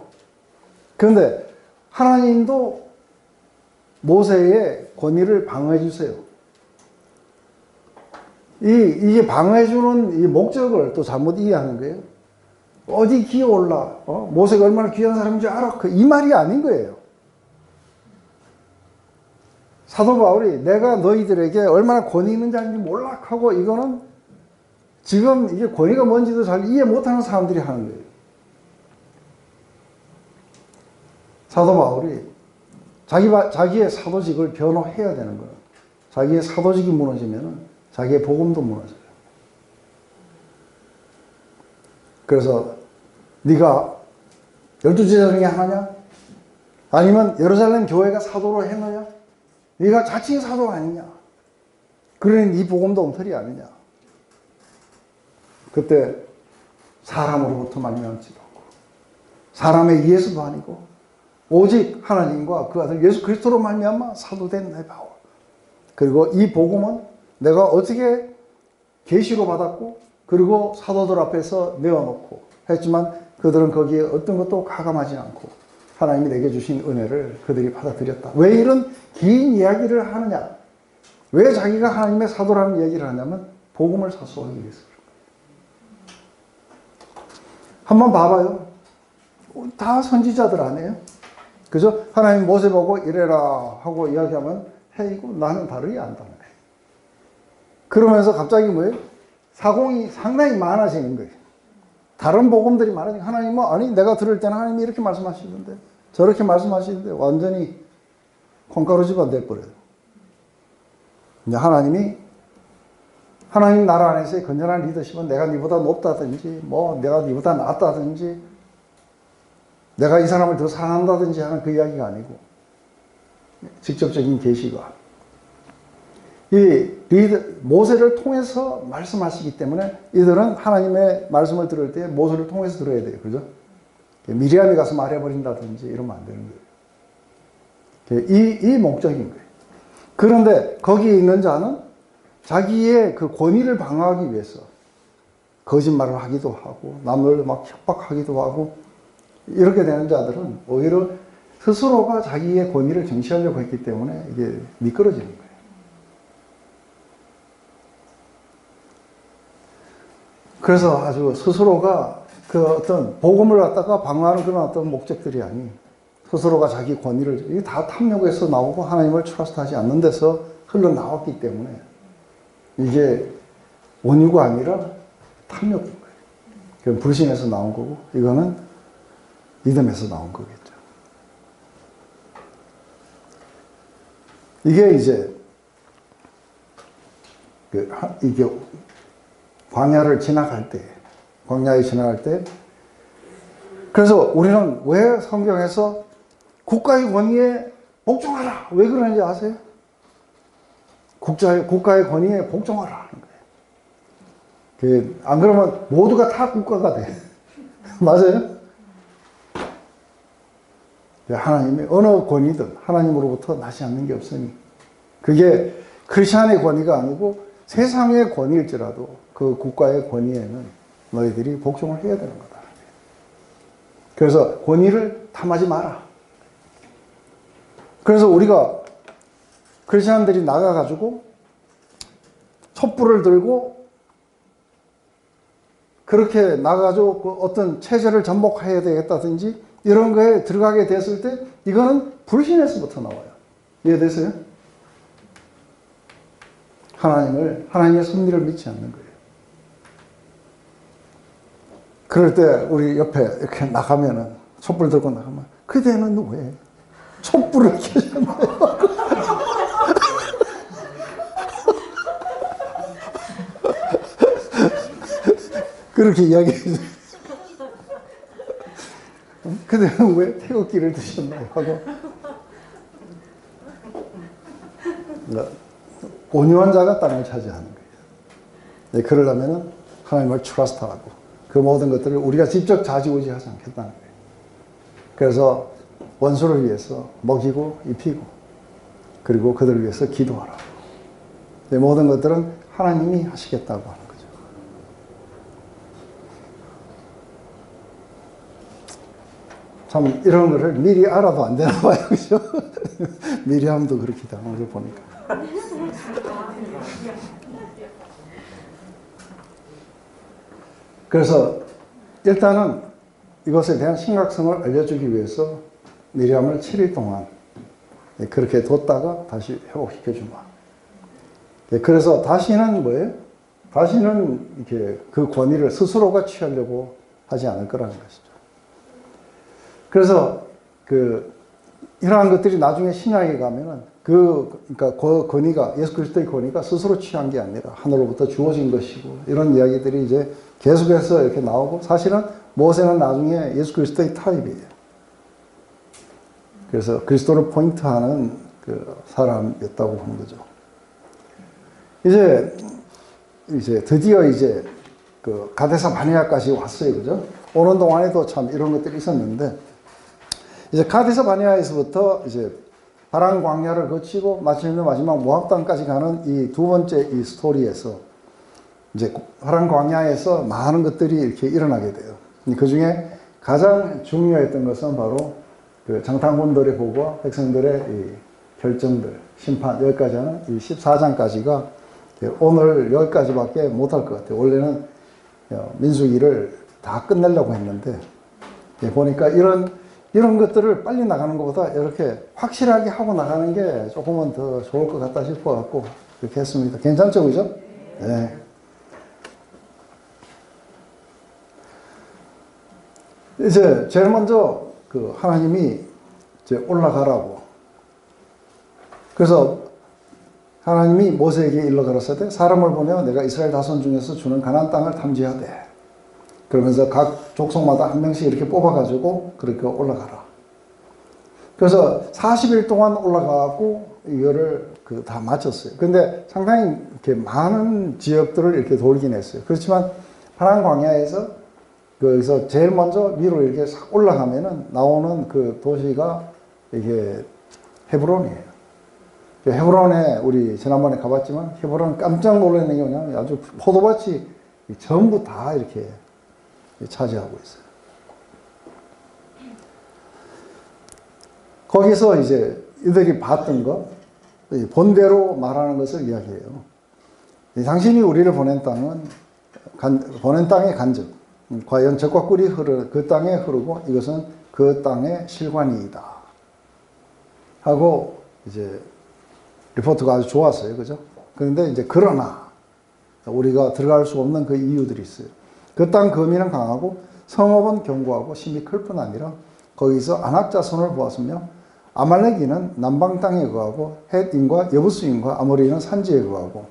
그런데 하나님도 모세의 권위를 방어해 주세요. 이게 방어해 주는 이 목적을 또 잘못 이해하는 거예요. 어디 기어올라? 모세가 얼마나 귀한 사람인 줄 알아? 이 말이 아닌 거예요. 사도 바울이 내가 너희들에게 얼마나 권위 있는지 아닌지 몰라 하고 이거는 지금 이게 권위가 뭔지도 잘 이해 못하는 사람들이 하는 거예요. 사도 바울이 자기의 사도직을 변호해야 되는 거예요. 자기의 사도직이 무너지면 자기의 복음도 무너져요. 그래서 네가 12제자 중에 하나냐? 아니면 예루살렘 교회가 사도로 했느냐? 네가 자칭 사도 아니냐? 그러니 네 복음도 엉터리 아니냐? 그때 사람으로부터 말미암지도 않고 사람에 의해서도 아니고 오직 하나님과 그 아들 예수 그리스도로 말미암아 사도된 내 바울. 그리고 이 복음은 내가 어떻게 계시로 받았고 그리고 사도들 앞에서 내어놓고 했지만 그들은 거기에 어떤 것도 가감하지 않고 하나님이 내게 주신 은혜를 그들이 받아들였다. 왜 이런 긴 이야기를 하느냐? 왜 자기가 하나님의 사도라는 이야기를 하냐면 복음을 사수하기 위해서. 한번 봐봐요. 다 선지자들 아니에요? 그죠? 하나님 모세 보고 이래라 하고 이야기하면 헤이고 나는 다르게 안다네. 그러면서 갑자기 뭐예요? 사공이 상당히 많아지는 거예요. 다른 복음들이 많아지니까 하나님은 아니 내가 들을 때는 하나님이 이렇게 말씀하시는데 저렇게 말씀하시는데 완전히 콩가루 집안 돼버려요. 이제 하나님 나라 안에서의 건전한 리더십은 내가 니보다 높다든지 뭐 내가 니보다 낫다든지 내가 이 사람을 더 사랑한다든지 하는 그 이야기가 아니고 직접적인 계시가 모세를 통해서 말씀하시기 때문에 이들은 하나님의 말씀을 들을 때 모세를 통해서 들어야 돼요. 그죠? 미리암이 가서 말해버린다든지 이러면 안 되는 거예요. 이 목적인 거예요. 그런데 거기에 있는 자는 자기의 그 권위를 방어하기 위해서 거짓말을 하기도 하고 남을 막 협박하기도 하고 이렇게 되는 자들은 오히려 스스로가 자기의 권위를 정치하려고 했기 때문에 이게 미끄러지는 거예요. 그래서 아주 스스로가 그 어떤 복음을 갖다가 방어하는 그런 어떤 목적들이 아닌 스스로가 자기 권위를, 이게 다 탐욕에서 나오고 하나님을 트러스트하지 않는 데서 흘러나왔기 때문에 이게 원유가 아니라 탐욕인 거예요. 그럼 불신에서 나온 거고 이거는 믿음에서 나온 거겠죠. 이게 이제 이게 광야를 지나갈 때, 광야에 지나갈 때, 그래서 우리는 왜 성경에서 국가의 권위에 복종하라, 왜 그러는지 아세요? 국가의 권위에 복종하라 하는 거예요. 안 그러면 모두가 다 국가가 돼. 맞아요? 하나님이 어느 권위든 하나님으로부터 나지 않는 게 없으니, 그게 크리스천의 권위가 아니고 세상의 권위일지라도 그 국가의 권위에는 너희들이 복종을 해야 되는 거다. 그래서 권위를 탐하지 마라. 그래서 우리가 크리스천들이 나가가지고 촛불을 들고 그렇게 나가가지고 그 어떤 체제를 전복해야 되겠다든지 이런 거에 들어가게 됐을 때 이거는 불신에서부터 나와요. 이해되세요? 하나님의 섭리를 믿지 않는 거예요. 그럴 때 우리 옆에 이렇게 나가면은, 촛불 들고 나가면, 그대는 왜 촛불을 켜셨나요? 그렇게 이야기해요. 그대는 왜 태극기를 드셨나요? 하고. 온유한 자가 땅을 차지하는 거예요. 네, 그러려면 하나님을 트러스트하고 그 모든 것들을 우리가 직접 좌지우지하지 않겠다는 거예요. 그래서 원수를 위해서 먹이고 입히고 그리고 그들을 위해서 기도하라. 이 모든 것들은 하나님이 하시겠다고 하는 거죠. 참 이런 거를 미리 알아도 안 되나 봐요. 그죠? 미리암도 그렇게 당한 걸 보니까. 그래서 일단은 이것에 대한 심각성을 알려주기 위해서 미리암을 7일 동안 그렇게 뒀다가 다시 회복시켜주마. 그래서 다시는 뭐예요? 다시는 이렇게 그 권위를 스스로가 취하려고 하지 않을 거라는 것이죠. 그래서 이러한 것들이 나중에 신약에 가면은 그러니까 그 권위가, 예수 그리스도의 권위가 스스로 취한 게 아니라 하늘로부터 주어진 것이고, 이런 이야기들이 이제 계속해서 이렇게 나오고, 사실은 모세는 나중에 예수 그리스도의 타입이에요. 그래서 그리스도를 포인트하는 그 사람이었다고 본 거죠. 이제 드디어 이제 그 가데사 바네아까지 왔어요. 그죠? 오는 동안에도 참 이런 것들이 있었는데, 이제 가데사 바네아에서부터 이제 파란 광야를 거치고 마침내 마지막 모압 땅까지 가는 이 두 번째 이 스토리에서 이제 파란 광야에서 많은 것들이 이렇게 일어나게 돼요. 그 중에 가장 중요했던 것은 바로 그 장탄군들의 보고와 백성들의 이 결정들, 심판, 여기까지 하는 이 14장까지가 오늘 여기까지밖에 못할 것 같아요. 원래는 민수기를 다 끝내려고 했는데, 보니까 이런 것들을 빨리 나가는 것보다 이렇게 확실하게 하고 나가는 게 조금은 더 좋을 것 같다 싶어갖고 그렇게 했습니다. 괜찮죠, 그죠? 네. 이제 제일 먼저 그 하나님이 이제 올라가라고. 그래서 하나님이 모세에게 일러 가라사대 사람을 보내어 내가 이스라엘 자손 중에서 주는 가나안 땅을 탐지하되, 그러면서 각 족속마다 한 명씩 이렇게 뽑아가지고 그렇게 올라가라. 그래서 40일 동안 올라가고 이거를 다 마쳤어요. 근데 상당히 이렇게 많은 지역들을 이렇게 돌긴 했어요. 그렇지만 파란 광야에서 거기서 제일 먼저 위로 이렇게 싹 올라가면은 나오는 그 도시가 이게 헤브론이에요. 헤브론에 우리 지난번에 가봤지만 헤브론 깜짝 놀라는 게 뭐냐면 아주 포도밭이 전부 다 이렇게 차지하고 있어요. 거기서 이제 이들이 봤던 것, 본대로 말하는 것을 이야기해요. 당신이 우리를 보낸 땅은, 보낸 땅의 간접, 과연 젖과 꿀이 그 땅에 흐르고 이것은 그 땅의 실관이다. 하고 이제 리포트가 아주 좋았어요. 그죠? 그런데 이제 그러나 우리가 들어갈 수 없는 그 이유들이 있어요. 그 땅 거민은 강하고 성읍은 견고하고 심이 클 뿐 아니라 거기서 아낙 자손을 보았으며 아말렉인은 남방 땅에 거하고 헷인과 여부스인과 아모리인은 산지에 거하고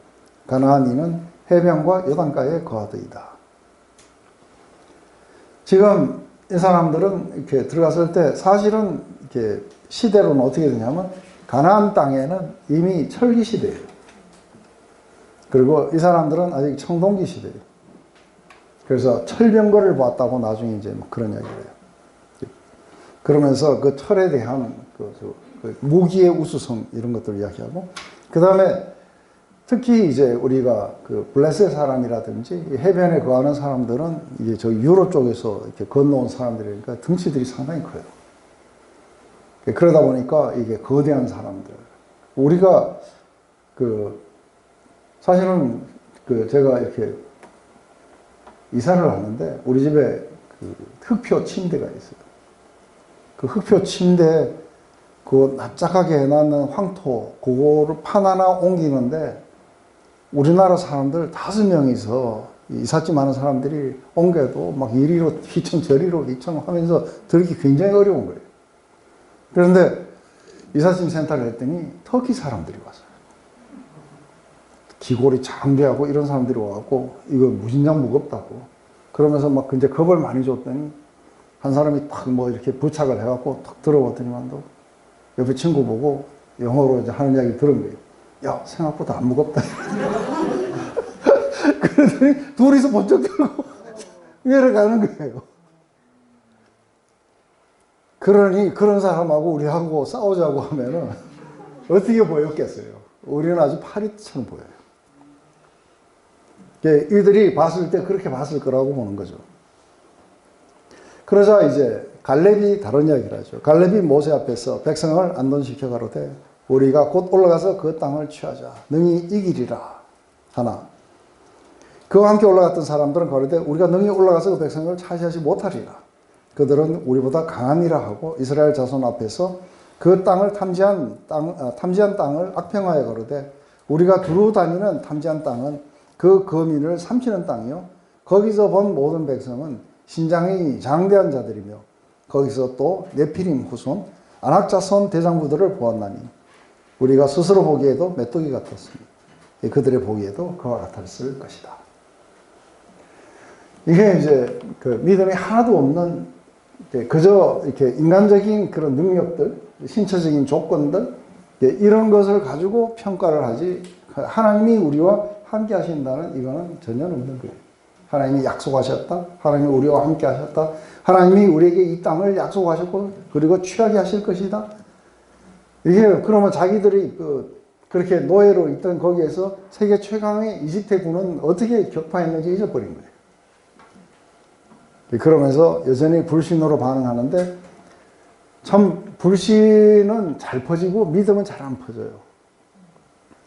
가나안인은 해변과 요단가에 거하더이다. 지금 이 사람들은 이렇게 들어갔을 때 사실은 이렇게 시대로는 어떻게 되냐면 가나안 땅에는 이미 철기 시대예요. 그리고 이 사람들은 아직 청동기 시대예요. 그래서 철병거를 봤다고 나중에 이제 뭐 그런 이야기를 해요. 그러면서 그 철에 대한 그 무기의 우수성 이런 것들을 이야기하고, 그 다음에 특히 이제 우리가 그 블레셋 사람이라든지 해변에 거하는 사람들은 이게 저 유럽 쪽에서 이렇게 건너온 사람들이니까 등치들이 상당히 커요. 그러다 보니까 이게 거대한 사람들. 우리가 사실은 제가 이렇게 이사를 하는데 우리 집에 그 흑표 침대가 있어요. 그 흑표 침대 그 납작하게 해놨는 황토 그거를 판 하나 옮기는데 우리나라 사람들 5명이서 이삿짐 하는 사람들이 옮겨도 막 이리로 휘청 저리로 휘청 하면서 들기 굉장히 어려운 거예요. 그런데 이삿짐 센터를 했더니 터키 사람들이 왔어요. 기골이 장대하고 이런 사람들이 와갖고 이거 무진장 무겁다고 그러면서 막 이제 겁을 많이 줬더니 한 사람이 탁 뭐 이렇게 부착을 해갖고 탁 들어봤더니만도 옆에 친구 보고 영어로 이제 하는 이야기 들은 거예요. 야, 생각보다 안 무겁다. 그러더니 둘이서 번쩍 들고 내려가는 거예요. 그러니 그런 사람하고 우리하고 싸우자고 하면은 어떻게 보였겠어요? 우리는 아주 파리처럼 보여요. 이들이 봤을 때 그렇게 봤을 거라고 보는 거죠. 그러자 이제 갈렙이 다른 이야기를 하죠. 갈렙이 모세 앞에서 백성을 안돈시켜 가로되 우리가 곧 올라가서 그 땅을 취하자. 능히 이기리라 하나. 그와 함께 올라갔던 사람들은 가로되 우리가 능히 올라가서 그 백성을 차지하지 못하리라. 그들은 우리보다 강함이라 하고 이스라엘 자손 앞에서 그 땅을 탐지한 땅을 악평하여 가로되 우리가 두루 다니는 탐지한 땅은 그 거민을 삼키는 땅이요 거기서 본 모든 백성은 신장이 장대한 자들이며 거기서 또 네피림 후손 아낙 자손 대장부들을 보았나니 우리가 스스로 보기에도 메뚜기 같았으니 그들의 보기에도 그와 같았을 것이다. 이게 이제 그 믿음이 하나도 없는 그저 이렇게 인간적인 그런 능력들, 신체적인 조건들 이런 것을 가지고 평가를 하지 하나님이 우리와 함께 하신다는 이거는 전혀 없는 거예요. 하나님이 약속하셨다. 하나님이 우리와 함께 하셨다. 하나님이 우리에게 이 땅을 약속하셨고 그리고 취하게 하실 것이다. 이게 그러면 자기들이 그렇게 노예로 있던 거기에서 세계 최강의 이집트군은 어떻게 격파했는지 잊어버린 거예요. 그러면서 여전히 불신으로 반응하는데 참 불신은 잘 퍼지고 믿음은 잘 안 퍼져요.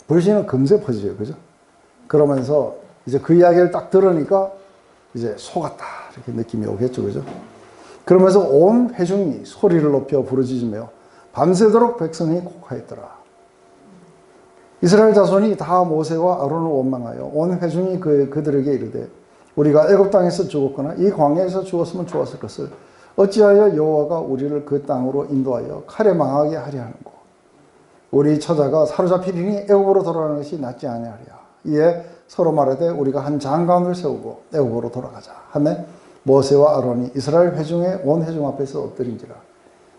불신은 금세 퍼지죠. 그죠? 그러면서 이제 그 이야기를 딱 들으니까 이제 속았다 이렇게 느낌이 오겠죠. 그죠? 그러면서 온 회중이 소리를 높여 부르짖으며 밤새도록 백성이 곡하였더라. 이스라엘 자손이 다 모세와 아론을 원망하여 온 회중이 그들에게 이르되 우리가 애굽 땅에서 죽었거나 이 광야에서 죽었으면 좋았을 것을 어찌하여 여호와가 우리를 그 땅으로 인도하여 칼에 망하게 하려 하는고 우리 처자가 사로잡히리니 애굽으로 돌아가는 것이 낫지 아니하리야. 이에 서로 말하되 우리가 한 장관을 세우고 애굽으로 돌아가자 하매 모세와 아론이 이스라엘 회중의 온 회중 앞에서 엎드린지라.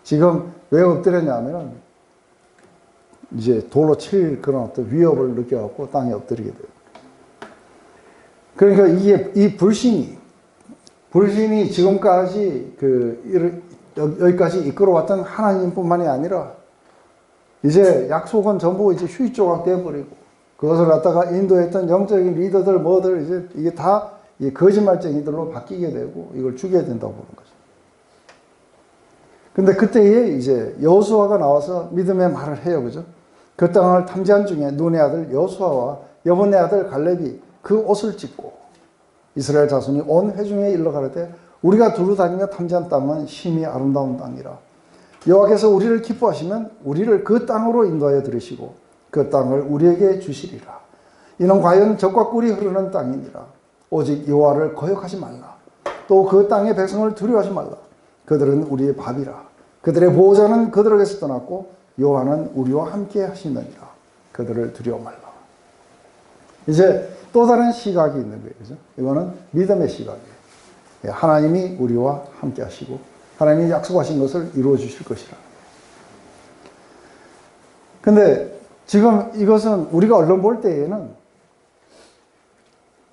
지금 왜 엎드렸냐면 이제 돌로 칠 그런 어떤 위협을 느껴갖고 땅에 엎드리게 돼요. 그러니까 이게 이 불신이 지금까지 여기까지 이끌어왔던 하나님뿐만이 아니라 이제 약속은 전부 이제 휴지 조각 되어버리고 그것을 갖다가 인도했던 영적인 리더들 이제 이게 다 이 거짓말쟁이들로 바뀌게 되고 이걸 죽여야 된다고 보는 거죠. 근데 그때에 이제 여호수아가 나와서 믿음의 말을 해요. 그죠? 그 땅을 탐지한 중에 눈의 아들 여호수아와 여분의 아들 갈렙이 그 옷을 찢고 이스라엘 자손이 온 회중에 일러 가로되 우리가 두루 다니며 탐지한 땅은 심히 아름다운 땅이라. 여호와께서 우리를 기뻐하시면 우리를 그 땅으로 인도하여 들으시고 그 땅을 우리에게 주시리라. 이는 과연 젖과 꿀이 흐르는 땅이니라. 오직 여호와를 거역하지 말라. 또 그 땅의 백성을 두려워하지 말라. 그들은 우리의 밥이라. 그들의 보호자는 그들에게서 떠났고 여호와는 우리와 함께 하시느니라. 그들을 두려워 말라. 이제 또 다른 시각이 있는 거예요. 그죠? 이거는 믿음의 시각이에요. 하나님이 우리와 함께 하시고 하나님이 약속하신 것을 이루어 주실 것이라. 근데 지금 이것은 우리가 언론 볼 때에는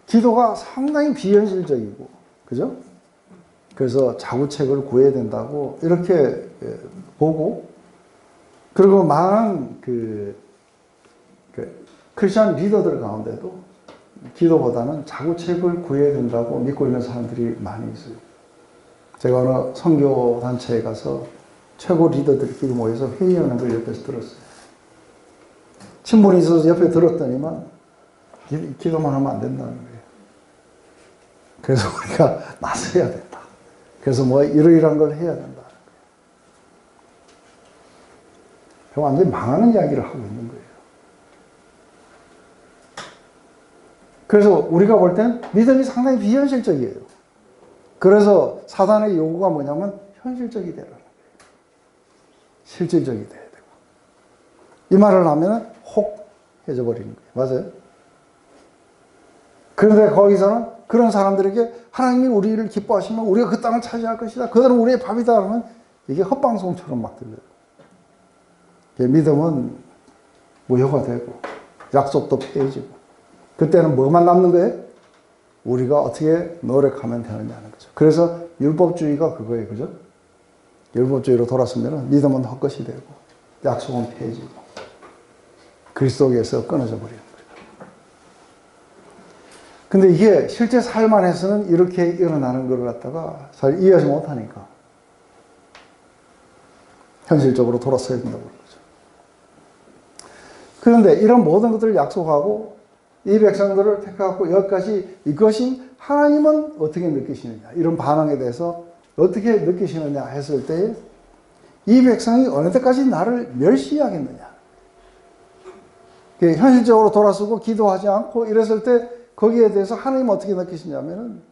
기도가 상당히 비현실적이고, 그죠? 그래서 자구책을 구해야 된다고 이렇게 보고, 그리고 많은 크리스천 리더들 가운데도 기도보다는 자구책을 구해야 된다고 믿고 있는 사람들이 많이 있어요. 제가 어느 선교단체에 가서 최고 리더들끼리 모여서 회의하는 걸 옆에서 들었어요. 친분이 있어서 옆에 들었더니만 기도만 하면 안 된다는 거예요. 그래서 우리가 나서야 된다. 그래서 뭐 이러이러한 걸 해야 된다. 완전히 망하는 이야기를 하고 있는 거예요. 그래서 우리가 볼 땐 믿음이 상당히 비현실적이에요. 그래서 사단의 요구가 뭐냐면 현실적이 되라는 거예요. 실질적이 돼야 되고. 이 말을 하면 혹 해져 버리는 거예요. 맞아요? 그런데 거기서는 그런 사람들에게 하나님이 우리를 기뻐하시면 우리가 그 땅을 차지할 것이다. 그들은 우리의 밥이다. 그러면 이게 헛방송처럼 막 들려요. 믿음은 무효가 되고 약속도 폐해지고 그때는 뭐만 남는 거예요? 우리가 어떻게 노력하면 되느냐는 거죠. 그래서 율법주의가 그거예요. 그죠? 율법주의로 돌았으면 믿음은 헛것이 되고 약속은 폐해지고 그리스도에서 끊어져 버리는 거예요. 근데 이게 실제 삶 안에서는 이렇게 일어나는 걸 갖다가 잘 이해하지 못하니까 현실적으로 돌아서야 된다고 그러죠. 그런데 이런 모든 것들을 약속하고 이 백성들을 택하고 여기까지 이것이 하나님은 어떻게 느끼시느냐, 이런 반응에 대해서 어떻게 느끼시느냐 했을 때 이 백성이 어느 때까지 나를 멸시하겠느냐. 현실적으로 돌아서고 기도하지 않고 이랬을 때 거기에 대해서 하나님은 어떻게 느끼시냐면은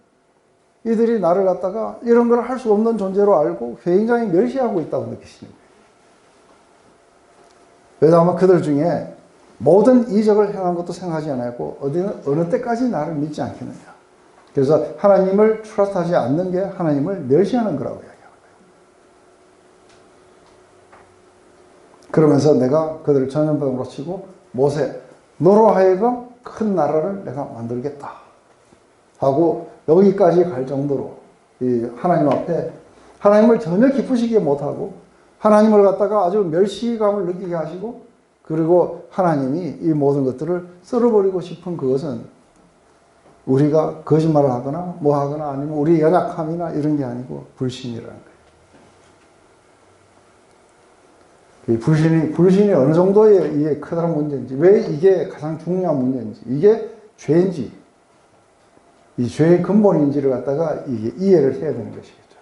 이들이 나를 갖다가 이런 걸 할 수 없는 존재로 알고 굉장히 멸시하고 있다고 느끼시는 거예요. 왜냐하면 그들 중에 모든 이적을 행한 것도 생각하지 않았고 어느 때까지 나를 믿지 않겠느냐. 그래서 하나님을 트러스트하지 않는 게 하나님을 멸시하는 거라고 이야기하는 거예요. 그러면서 내가 그들을 전염병으로 치고 모세 너로 하여금 큰 나라를 내가 만들겠다 하고 여기까지 갈 정도로 이 하나님 앞에 하나님을 전혀 기쁘시게 못하고 하나님을 갖다가 아주 멸시감을 느끼게 하시고 그리고 하나님이 이 모든 것들을 썰어버리고 싶은 그것은 우리가 거짓말을 하거나 뭐 하거나 아니면 우리 연약함이나 이런 게 아니고 불신이라는 거예요. 불신이 어느 정도의 이게 커다란 문제인지, 왜 이게 가장 중요한 문제인지, 이게 죄인지, 이 죄의 근본인지를 갖다가 이게 이해를 해야 되는 것이겠죠.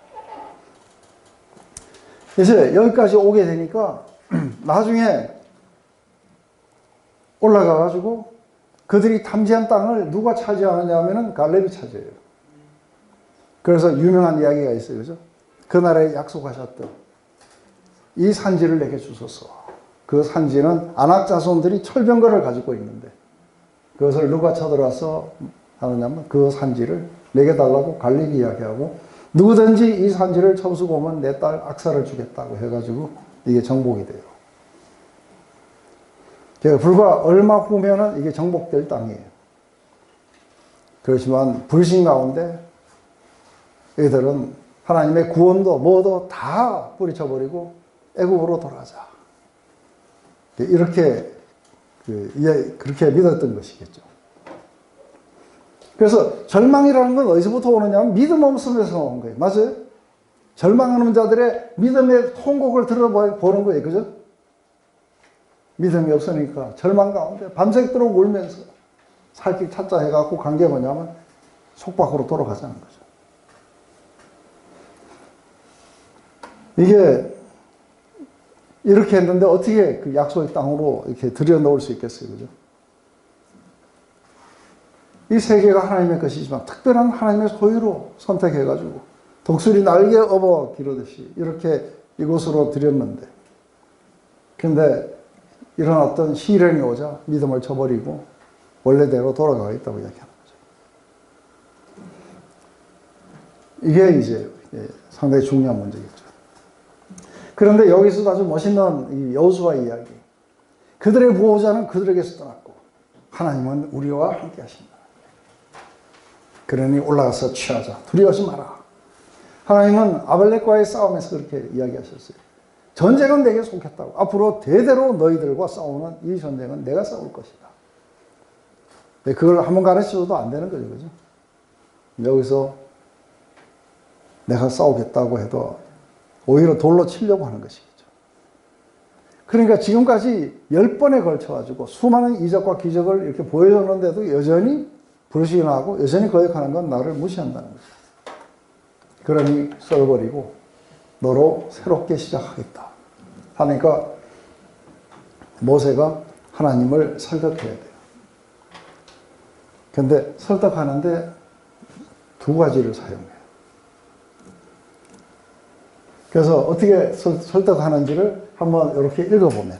그래서 여기까지 오게 되니까 나중에 올라가가지고 그들이 탐지한 땅을 누가 차지하느냐 하면은 갈렙이 차지해요. 그래서 유명한 이야기가 있어요. 그죠? 그 나라에 약속하셨던 이 산지를 내게 주소서. 그 산지는 아낙 자손들이 철병거를 가지고 있는데 그것을 누가 쳐들어와서 하느냐면 그 산지를 내게 달라고 갈렙이 이야기하고 누구든지 이 산지를 쳐부수고 오면 내 딸 악사를 주겠다고 해가지고 이게 정복이 돼요. 불과 얼마 후면은 이게 정복될 땅이에요. 그렇지만 불신 가운데 이들은 하나님의 구원도 뭐도 다 뿌리쳐버리고 애국으로 돌아가자. 이렇게 그렇게 믿었던 것이겠죠. 그래서 절망이라는 건 어디서부터 오느냐면 믿음 없음에서 오는 거예요. 맞아요? 절망하는 자들의 믿음의 통곡을 들어보는 거예요. 그죠? 믿음이 없으니까 절망 가운데 밤새도록 울면서 살 길 찾자 해갖고 간 게 뭐냐면 속박으로 돌아가자는 거죠. 이게 이렇게 했는데 어떻게 그 약속의 땅으로 이렇게 들여놓을 수 있겠어요. 그죠? 이 세계가 하나님의 것이지만 특별한 하나님의 소유로 선택해가지고 독수리 날개 업어 기르듯이 이렇게 이곳으로 들였는데, 근데 이런 어떤 시련이 오자 믿음을 저버리고 원래대로 돌아가겠다고 이야기하는 거죠. 이게 이제 상당히 중요한 문제겠죠. 그런데 여기서도 아주 멋있는 이 여호수아 이야기. 그들의 보호자는 그들에게서 떠났고 하나님은 우리와 함께 하신다. 그러니 올라가서 취하자. 두려워하지 마라. 하나님은 아말렉과의 싸움에서 그렇게 이야기하셨어요. 전쟁은 내게 속했다고. 앞으로 대대로 너희들과 싸우는 이 전쟁은 내가 싸울 것이다. 그걸 한번 가르쳐줘도 안 되는 거죠. 그죠? 여기서 내가 싸우겠다고 해도 오히려 돌로 치려고 하는 것이겠죠. 그러니까 지금까지 10번에 걸쳐가지고 수많은 이적과 기적을 이렇게 보여줬는데도 여전히 불신하고 여전히 거역하는 건 나를 무시한다는 거죠. 그러니 썰어버리고 너로 새롭게 시작하겠다 하니까 모세가 하나님을 설득해야 돼요. 근데 설득하는데 두 가지를 사용해요. 그래서 어떻게 설득하는지를 한번 이렇게 읽어보면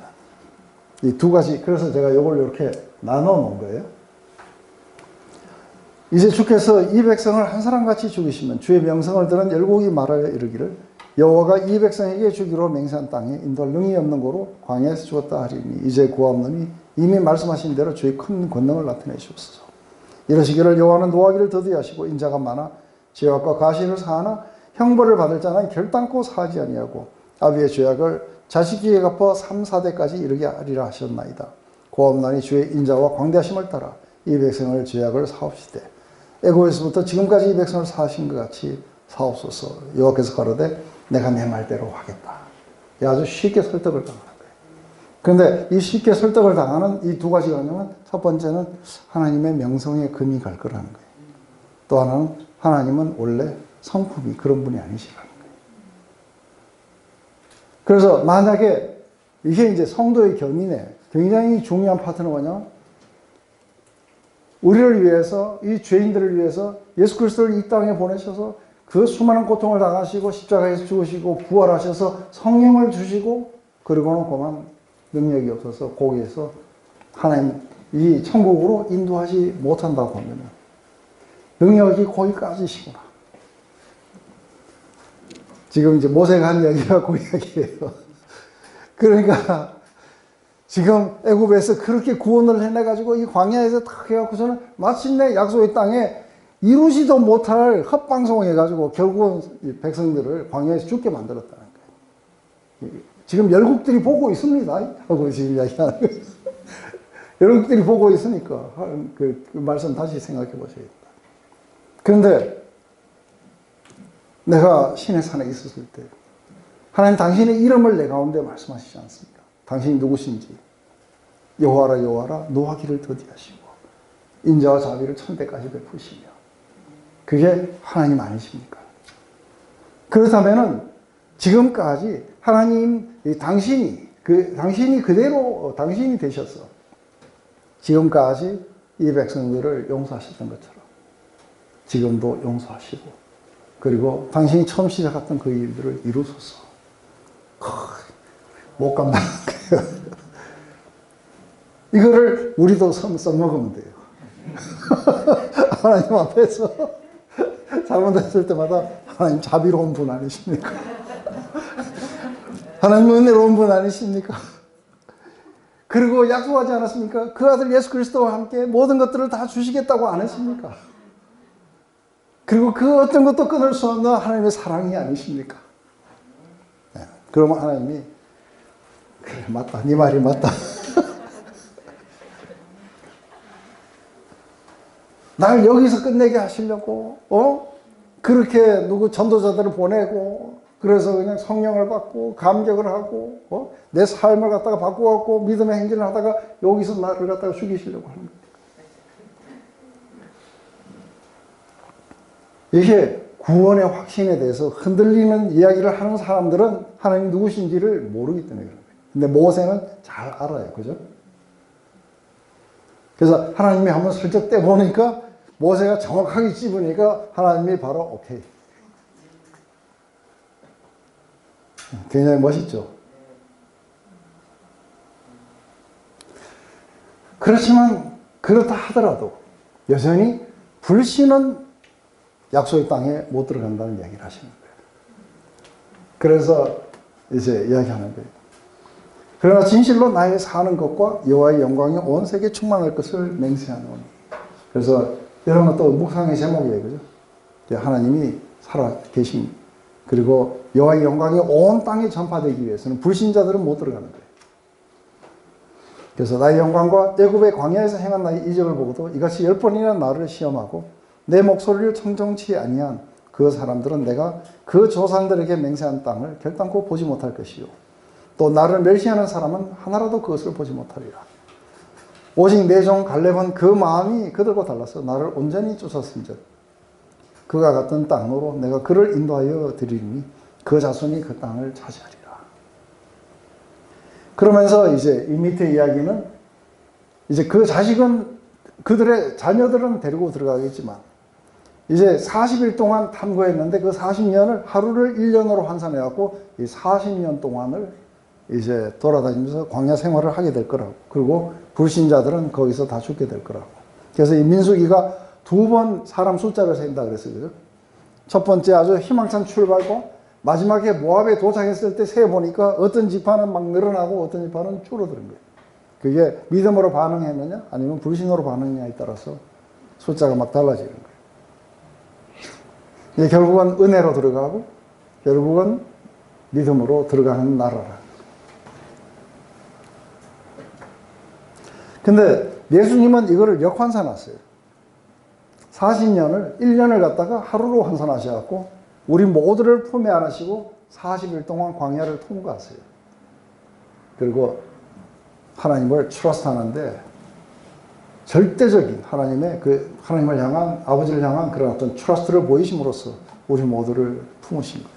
이 두 가지, 그래서 제가 이걸 이렇게 나눠 놓은 거예요. 이제 주께서 이 백성을 한 사람같이 죽이시면 주의 명성을 들은 열국이 말하여 이르기를 여호와가 이 백성에게 주기로 맹세한 땅에 인도할 능히 없는 고로 광야에서 죽었다 하리니 이제 구하옵노니 이미 말씀하신 대로 주의 큰 권능을 나타내시옵소서. 이러시기를 여호와는 노하기를 더디하시고 인자가 많아 죄악과 가시를 사하나 형벌을 받을 자는 결단코 사하지 아니하고 아비의 죄악을 자식에게 갚아 3, 4대까지 이르게 하리라 하셨나이다. 고옵나니 주의 인자와 광대하심을 따라 이 백성을 죄악을 사옵시되 애고에서부터 지금까지 이 백성을 사하신 것 같이 사옵소서. 여호와께서 가로되 내가 내 말대로 하겠다. 아주 쉽게 설득을 당하는 거예요. 그런데 이 쉽게 설득을 당하는 이 두 가지가 뭐냐면 첫 번째는 하나님의 명성에 금이 갈 거라는 거예요. 또 하나는 하나님은 원래 성품이 그런 분이 아니시라는 거예요. 그래서 만약에 이게 이제 성도의 견인에 굉장히 중요한 파트는 뭐냐? 우리를 위해서, 이 죄인들을 위해서 예수 그리스도를 이 땅에 보내셔서 그 수많은 고통을 당하시고 십자가에서 죽으시고 부활하셔서 성령을 주시고 그리고는 그만 능력이 없어서 거기에서 하나님 이 천국으로 인도하지 못한다고 하면 능력이 거기까지시구나. 지금 이제 모세가 한 이야기가 그 이야기예요. 그러니까 지금 애굽에서 그렇게 구원을 해내가지고 이 광야에서 딱 해갖고서는 마침내 약속의 땅에 이루지도 못할 헛방송 해가지고 결국은 이 백성들을 광야에서 죽게 만들었다는 거예요. 지금 열국들이 보고 있습니다. 하고 지금 이야기하는 거예요. 열국들이 보고 있으니까 그 말씀 다시 생각해 보셔야겠다. 그런데 내가 신의 산에 있었을 때 하나님 당신의 이름을 내 가운데 말씀하시지 않습니까? 당신이 누구신지 여호와라 여호와라 노하기를 더디하시고 인자와 자비를 천대까지 베푸시며 그게 하나님 아니십니까? 그렇다면은 지금까지 하나님 당신이 그대로 당신이 되셔서 지금까지 이 백성들을 용서하셨던 것처럼 지금도 용서하시고 그리고 당신이 처음 시작했던 그 일들을 이루소서. 못 감당한 거예요. 이거를 우리도 써먹으면 돼요. 하나님 앞에서 잘못했을 때마다 하나님 자비로운 분 아니십니까? 하나님 은혜로운 분 아니십니까? 그리고 약속하지 않았습니까? 그 아들 예수 그리스도와 함께 모든 것들을 다 주시겠다고 안 했습니까? 그리고 그 어떤 것도 끊을 수 없는 하나님의 사랑이 아니십니까? 네. 그러면 하나님이 그래 맞다 네 말이 맞다. 날 여기서 끝내게 하시려고 그렇게 누구 전도자들을 보내고 그래서 그냥 성령을 받고 감격을 하고 내 삶을 갖다가 바꾸고 믿음의 행진을 하다가 여기서 나를 갖다가 죽이시려고 하는 거예요. 이게 구원의 확신에 대해서 흔들리는 이야기를 하는 사람들은 하나님이 누구신지를 모르기 때문에 그런 거예요. 근데 모세는 잘 알아요. 그죠? 그래서 하나님이 한번 슬쩍 떼보니까 모세가 정확하게 찝으니까 하나님이 바로 오케이. 굉장히 멋있죠. 그렇지만 그렇다 하더라도 여전히 불신은 약속의 땅에 못 들어간다는 이야기를 하시는 거예요. 그래서 이제 이야기하는 거예요. 그러나 진실로 나의 사는 것과 여호와의 영광이 온 세계에 충만할 것을 맹세하노니. 그래서 이런 것도 묵상의 제목이에요. 그죠? 하나님이 살아 계신, 그리고 여호와의 영광이 온 땅에 전파되기 위해서는 불신자들은 못 들어가는 거예요. 그래서 나의 영광과 애굽의 광야에서 행한 나의 이적을 보고도 이같이 10번이나 나를 시험하고 내 목소리를 청정치 아니한 그 사람들은 내가 그 조상들에게 맹세한 땅을 결단코 보지 못할 것이요 또 나를 멸시하는 사람은 하나라도 그것을 보지 못하리라. 오직 내 종 갈렙은 그 마음이 그들과 달라서 나를 온전히 쫓았은즉 그가 갔던 땅으로 내가 그를 인도하여 드리니 그 자손이 그 땅을 차지하리라. 그러면서 이제 이 밑에 이야기는 이제 그 자식은 그들의 자녀들은 데리고 들어가겠지만 이제 40일 동안 탐구했는데 그 40년을 하루를 1년으로 환산해 갖고 이 40년 동안을 이제 돌아다니면서 광야 생활을 하게 될 거라고. 그리고 불신자들은 거기서 다 죽게 될 거라고. 그래서 이 민수기가 2번 사람 숫자를 센다 그랬어요. 그죠? 첫 번째 아주 희망찬 출발과 마지막에 모압에 도착했을 때 세 보니까 어떤 지파는 막 늘어나고 어떤 지파는 줄어드는 거예요. 그게 믿음으로 반응했느냐 아니면 불신으로 반응했느냐에 따라서 숫자가 막 달라지는 거예요. 이제 결국은 은혜로 들어가고 결국은 믿음으로 들어가는 나라라. 근데 예수님은 이거를 역환산하세요. 40년을 1년을 갖다가 하루로 환산하셔갖고 우리 모두를 품에 안으시고 40일 동안 광야를 통과하세요. 그리고 하나님을 트러스트하는데 절대적인 하나님을 향한, 아버지를 향한 그런 어떤 트러스트를 보이심으로써 우리 모두를 품으신 거예요.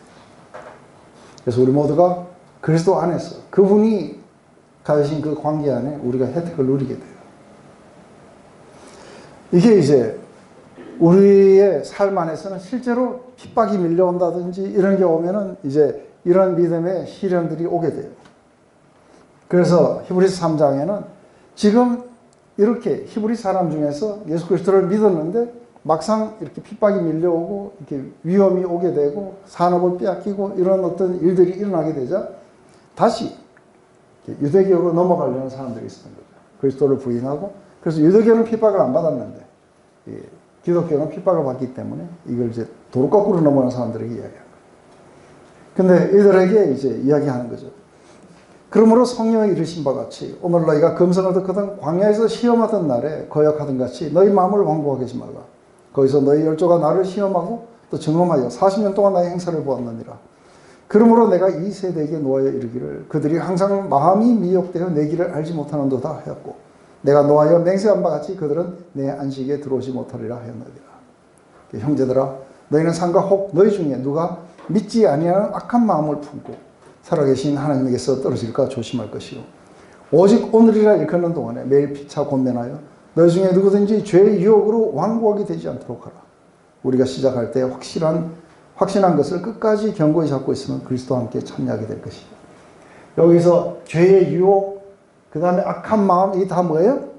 그래서 우리 모두가 그리스도 안에서 그분이 가지신 그 관계 안에 우리가 혜택을 누리게 돼요. 이게 이제 우리의 삶 안에서는 실제로 핍박이 밀려온다든지 이런 게 오면은 이제 이런 믿음의 시련들이 오게 돼요. 그래서 히브리서 3장에는 지금 이렇게 히브리 사람 중에서 예수 그리스도를 믿었는데 막상 이렇게 핍박이 밀려오고 이렇게 위험이 오게 되고 산업을 빼앗기고 이런 어떤 일들이 일어나게 되자 다시 유대교로 넘어가려는 사람들이 있었던 거죠. 그리스도를 부인하고. 그래서 유대교는 핍박을 안 받았는데 기독교는 핍박을 받기 때문에 이걸 이제 도로 거꾸로 넘어가는 사람들에게 이야기하는 거예요. 근데 이들에게 이제 이야기하는 거죠. 그러므로 성령이 이르신 바 같이 오늘 너희가 금성을 듣거든 광야에서 시험하던 날에 거역하던 같이 너희 마음을 완고하게 하지 말라. 거기서 너희 열조가 나를 시험하고 또 증험하여 40년 동안 나의 행사를 보았느니라. 그러므로 내가 이 세대에게 노하여 이르기를 그들이 항상 마음이 미혹되어 내 길을 알지 못하는도다 하였고 내가 노하여 맹세한 바 같이 그들은 내 안식에 들어오지 못하리라 하였느니라. 형제들아 너희는 삼가 혹 너희 중에 누가 믿지 아니하는 악한 마음을 품고 살아계신 하나님에게서 떨어질까 조심할 것이요 오직 오늘이라 일컫는 동안에 매일 피차 권면하여 너희 중에 누구든지 죄의 유혹으로 완고하게 되지 않도록 하라. 우리가 시작할 때 확신한 것을 끝까지 견고히 잡고 있으면 그리스도와 함께 참여하게 될 것이요. 여기서 죄의 유혹, 그 다음에 악한 마음, 이게 다 뭐예요?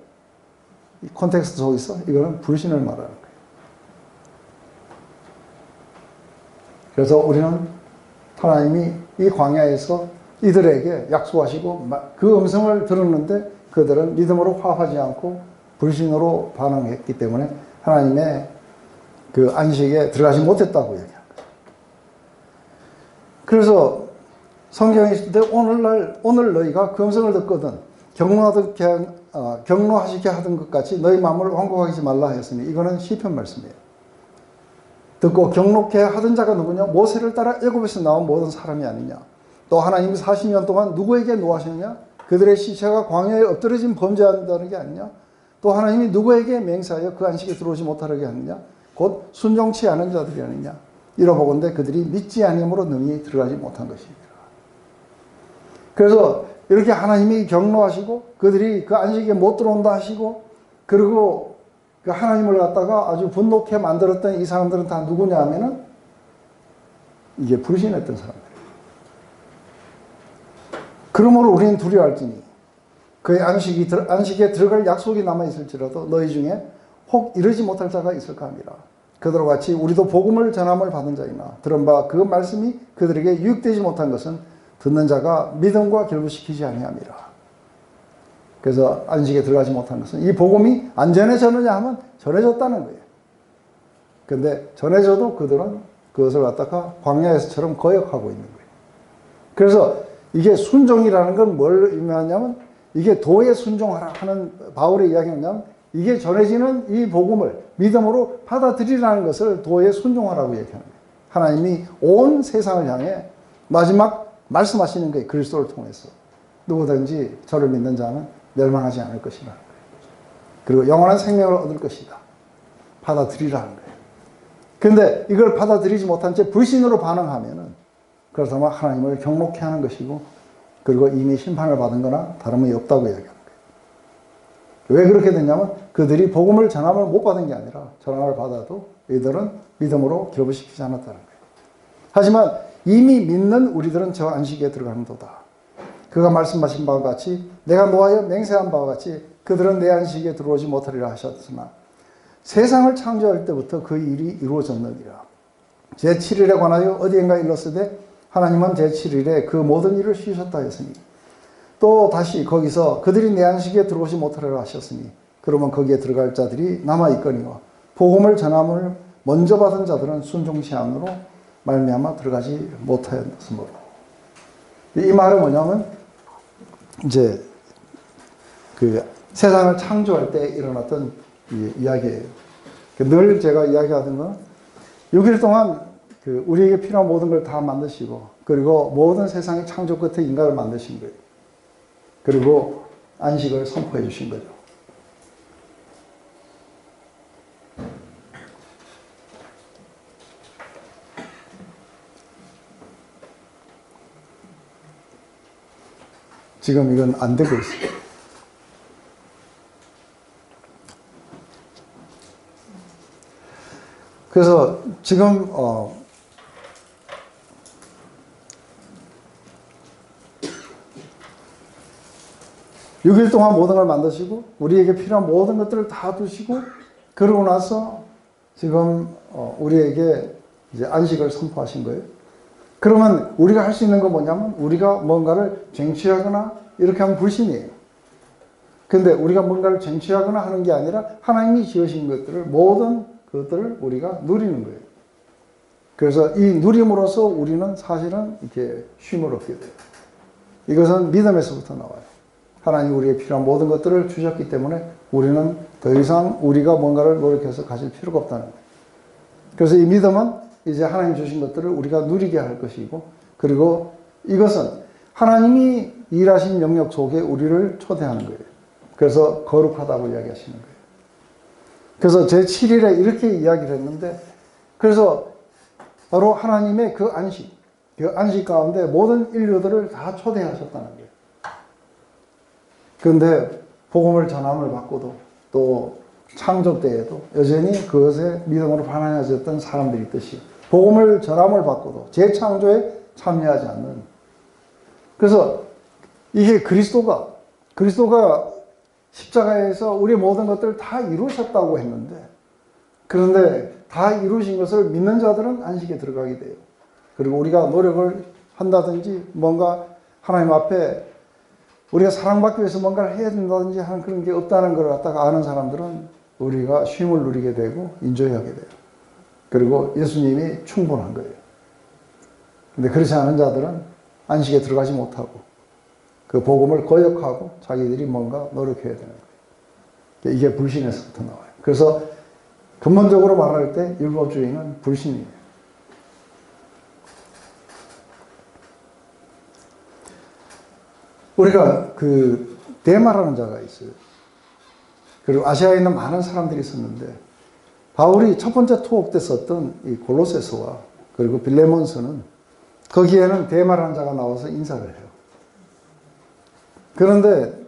이 콘텍스트 속에서 이거는 불신을 말하는 거예요. 그래서 우리는 하나님이 이 광야에서 이들에게 약속하시고 그 음성을 들었는데 그들은 믿음으로 화하지 않고 불신으로 반응했기 때문에 하나님의 그 안식에 들어가지 못했다고 얘기합니다. 그래서 성경에 있을 때 오늘 너희가 그 음성을 듣거든 경로하시게 하던 것 같이 너희 마음을 완고하지 말라 하였으니 이거는 시편 말씀이에요. 듣고 경록케 하던 자가 누구냐? 모세를 따라 애굽에서 나온 모든 사람이 아니냐? 또 하나님이 40년 동안 누구에게 노하셨냐? 그들의 시체가 광야에 엎드러진 범죄한다는 게 아니냐? 또 하나님이 누구에게 맹세하여 그 안식에 들어오지 못하게 하느냐? 곧 순종치 않은 자들이 아니냐? 이러보건대 그들이 믿지 아니함으로 능히 들어가지 못한 것입니다. 그래서 이렇게 하나님이 경로하시고 그들이 그 안식에 못 들어온다 하시고, 그리고 그 하나님을 갖다가 아주 분노케 만들었던 이 사람들은 다 누구냐 하면은 이게 불신했던 사람들이에요. 그러므로 우리는 두려워할지니 그의 안식에 들어갈 약속이 남아있을지라도 너희 중에 혹 이르지 못할 자가 있을까 합니다. 그들과 같이 우리도 복음을 전함을 받은 자이나 들은 바 그 말씀이 그들에게 유익되지 못한 것은 듣는 자가 믿음과 결부시키지 아니함이라. 그래서 안식에 들어가지 못한 것은 이 복음이 안 전해졌느냐 하면 전해졌다는 거예요. 근데 전해져도 그들은 그것을 갖다가 광야에서처럼 거역하고 있는 거예요. 그래서 이게 순종이라는 건 뭘 의미하냐면, 이게 도에 순종하라 하는 바울의 이야기는 뭐냐면, 이게 전해지는 이 복음을 믿음으로 받아들이라는 것을 도에 순종하라고 얘기하는 거예요. 하나님이 온 세상을 향해 마지막 말씀하시는 거예요. 그리스도를 통해서. 누구든지 저를 믿는 자는 멸망하지 않을 것이라는 거예요. 그리고 영원한 생명을 얻을 것이다. 받아들이라는 거예요. 근데 이걸 받아들이지 못한 채 불신으로 반응하면은 그렇다면 하나님을 경록케 하는 것이고, 그리고 이미 심판을 받은 거나 다름이 없다고 이야기하는 거예요. 왜 그렇게 됐냐면 그들이 복음을 전함을 못 받은 게 아니라 전함을 받아도 이들은 믿음으로 결부시키지 않았다는 거예요. 하지만 이미 믿는 우리들은 저 안식에 들어가는도다. 그가 말씀하신 바와 같이 내가 노하여 맹세한 바와 같이 그들은 내 안식에 들어오지 못하리라 하셨으나 세상을 창조할 때부터 그 일이 이루어졌느니라. 제7일에 관하여 어디엔가 일렀으되 하나님은 제7일에 그 모든 일을 쉬셨다 했으니, 또 다시 거기서 그들이 내 안식에 들어오지 못하리라 하셨으니 그러면 거기에 들어갈 자들이 남아있거니와 복음을 전함을 먼저 받은 자들은 순종치 않으로 말미암아 들어가지 못하였으므로. 이 말은 뭐냐면 이제 그 세상을 창조할 때 일어났던 이야기예요. 늘 제가 이야기하던 건 6일 동안 우리에게 필요한 모든 걸 다 만드시고, 그리고 모든 세상의 창조 끝에 인간을 만드신 거예요. 그리고 안식을 선포해 주신 거죠. 지금 이건 안 되고 있어요. 그래서 지금 6일 동안 모든 걸 만드시고 우리에게 필요한 모든 것들을 다 두시고, 그러고 나서 지금 우리에게 이제 안식을 선포하신 거예요. 그러면 우리가 할 수 있는 건 뭐냐면 우리가 뭔가를 쟁취하거나 이렇게 하면 불신이에요. 근데 우리가 뭔가를 쟁취하거나 하는 게 아니라 하나님이 지으신 것들을, 모든 것들을 우리가 누리는 거예요. 그래서 이 누림으로써 우리는 사실은 이렇게 쉼을 얻게 돼요. 이것은 믿음에서부터 나와요. 하나님이 우리에게 필요한 모든 것들을 주셨기 때문에 우리는 더 이상 우리가 뭔가를 노력해서 가질 필요가 없다는 거예요. 그래서 이 믿음은 이제 하나님 주신 것들을 우리가 누리게 할 것이고, 그리고 이것은 하나님이 일하신 영역 속에 우리를 초대하는 거예요. 그래서 거룩하다고 이야기하시는 거예요. 그래서 제7일에 이렇게 이야기를 했는데, 그래서 바로 하나님의 그 안식 가운데 모든 인류들을 다 초대하셨다는 거예요. 그런데 복음을 전함을 받고도 또 창조 때에도 여전히 그것에 믿음으로 반응하셨던 사람들이 있듯이 복음을 전함을 받고도 재창조에 참여하지 않는, 그래서 이게 그리스도가 십자가에서 우리의 모든 것들을 다 이루셨다고 했는데, 그런데 다 이루신 것을 믿는 자들은 안식에 들어가게 돼요. 그리고 우리가 노력을 한다든지 뭔가 하나님 앞에 우리가 사랑받기 위해서 뭔가를 해야 된다든지 하는 그런 게 없다는 걸 갖다가 아는 사람들은 우리가 쉼을 누리게 되고 인조하게 돼요. 그리고 예수님이 충분한 거예요. 근데 그렇지 않은 자들은 안식에 들어가지 못하고 그 복음을 거역하고 자기들이 뭔가 노력해야 되는 거예요. 이게 불신에서부터 나와요. 그래서 근본적으로 말할 때 율법주의는 불신이에요. 우리가 그 데마라는 자가 있어요. 그리고 아시아에 있는 많은 사람들이 있었는데 바울이 첫 번째 투옥 때 썼던 이 골로새서와 그리고 빌레몬서는 거기에는 데마라는 자가 나와서 인사를 해요. 그런데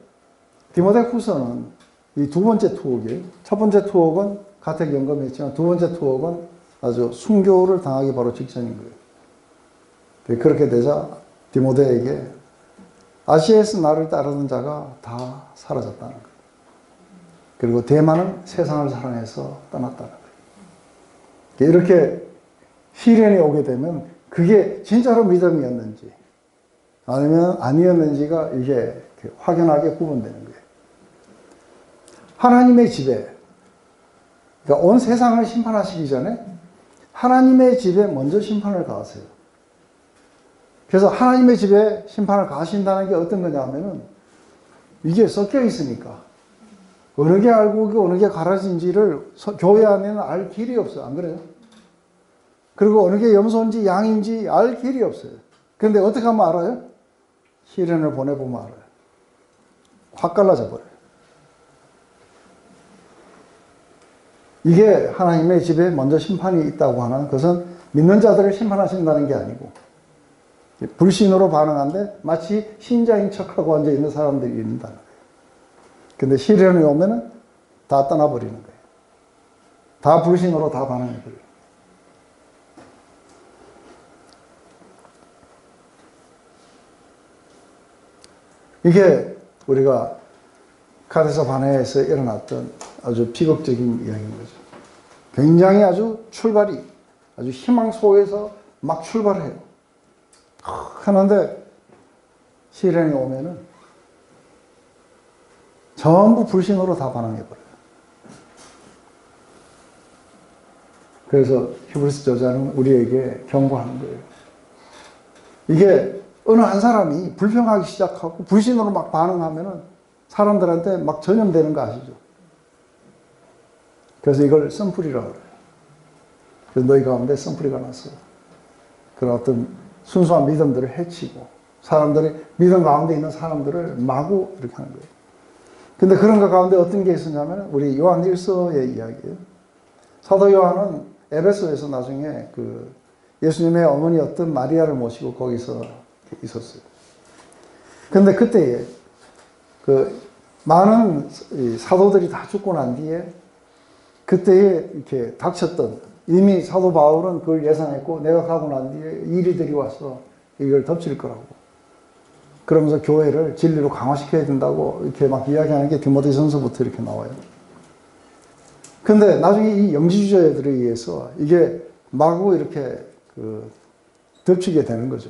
디모데후서는 이 두 번째 투옥이에요. 첫 번째 투옥은 가택 연금했지만 두 번째 투옥은 아주 순교를 당하기 바로 직전인 거예요. 그렇게 되자 디모데에게 아시아에서 나를 따르는 자가 다 사라졌다는 거예요. 그리고 대만은 세상을 사랑해서 떠났다는 거예요. 이렇게 시련이 오게 되면 그게 진짜로 믿음이었는지 아니면 아니었는지가 이게 확연하게 구분되는 거예요. 하나님의 집에, 그러니까 온 세상을 심판하시기 전에 하나님의 집에 먼저 심판을 가하세요. 그래서 하나님의 집에 심판을 가하신다는 게 어떤 거냐 하면은 이게 섞여 있으니까 어느 게 알고 어느 게 가라진지를 교회 안에는 알 길이 없어요. 안 그래요? 그리고 어느 게 염소인지 양인지 알 길이 없어요. 그런데 어떻게 하면 알아요? 시련을 보내보면 알아요. 확 갈라져 버려요. 이게 하나님의 집에 먼저 심판이 있다고 하는 것은 믿는 자들을 심판하신다는 게 아니고 불신으로 반응하는데 마치 신자인 척하고 앉아있는 사람들이 있다는 거예요. 근데 시련이 오면은 다 떠나버리는 거예요. 다 불신으로 다 반응해버려요. 이게 우리가 카데사 바네아에서 일어났던 아주 비극적인 이야기인 거죠. 굉장히 아주 출발이 아주 희망 속에서 막 출발해요. 하는데 시련이 오면은 전부 불신으로 다 반응해버려요. 그래서 히브리서 저자는 우리에게 경고하는 거예요. 이게 어느 한 사람이 불평하기 시작하고 불신으로 막 반응하면은 사람들한테 막 전염되는 거 아시죠? 그래서 이걸 썬풀이라고 그래요. 그래서 너희 가운데 썬풀이가 났어. 그런 어떤 순수한 믿음들을 해치고 사람들이 믿음 가운데 있는 사람들을 마구 이렇게 하는 거예요. 근데 그런 것 가운데 어떤 게 있었냐면 우리 요한 1서의 이야기예요. 사도 요한은 에베소에서 나중에 그 예수님의 어머니였던 마리아를 모시고 거기서 있었어요. 근데 그때에 그 많은 사도들이 다 죽고 난 뒤에 그때에 이렇게 닥쳤던 이미 사도 바울은 그걸 예상했고 내가 가고 난 뒤에 이리들이 와서 이걸 덮칠 거라고. 그러면서 교회를 진리로 강화시켜야 된다고 이렇게 막 이야기하는 게 디모데전서부터 이렇게 나와요. 근데 나중에 이 영지주의자들에 의해서 이게 마구 이렇게 덮치게 되는 거죠.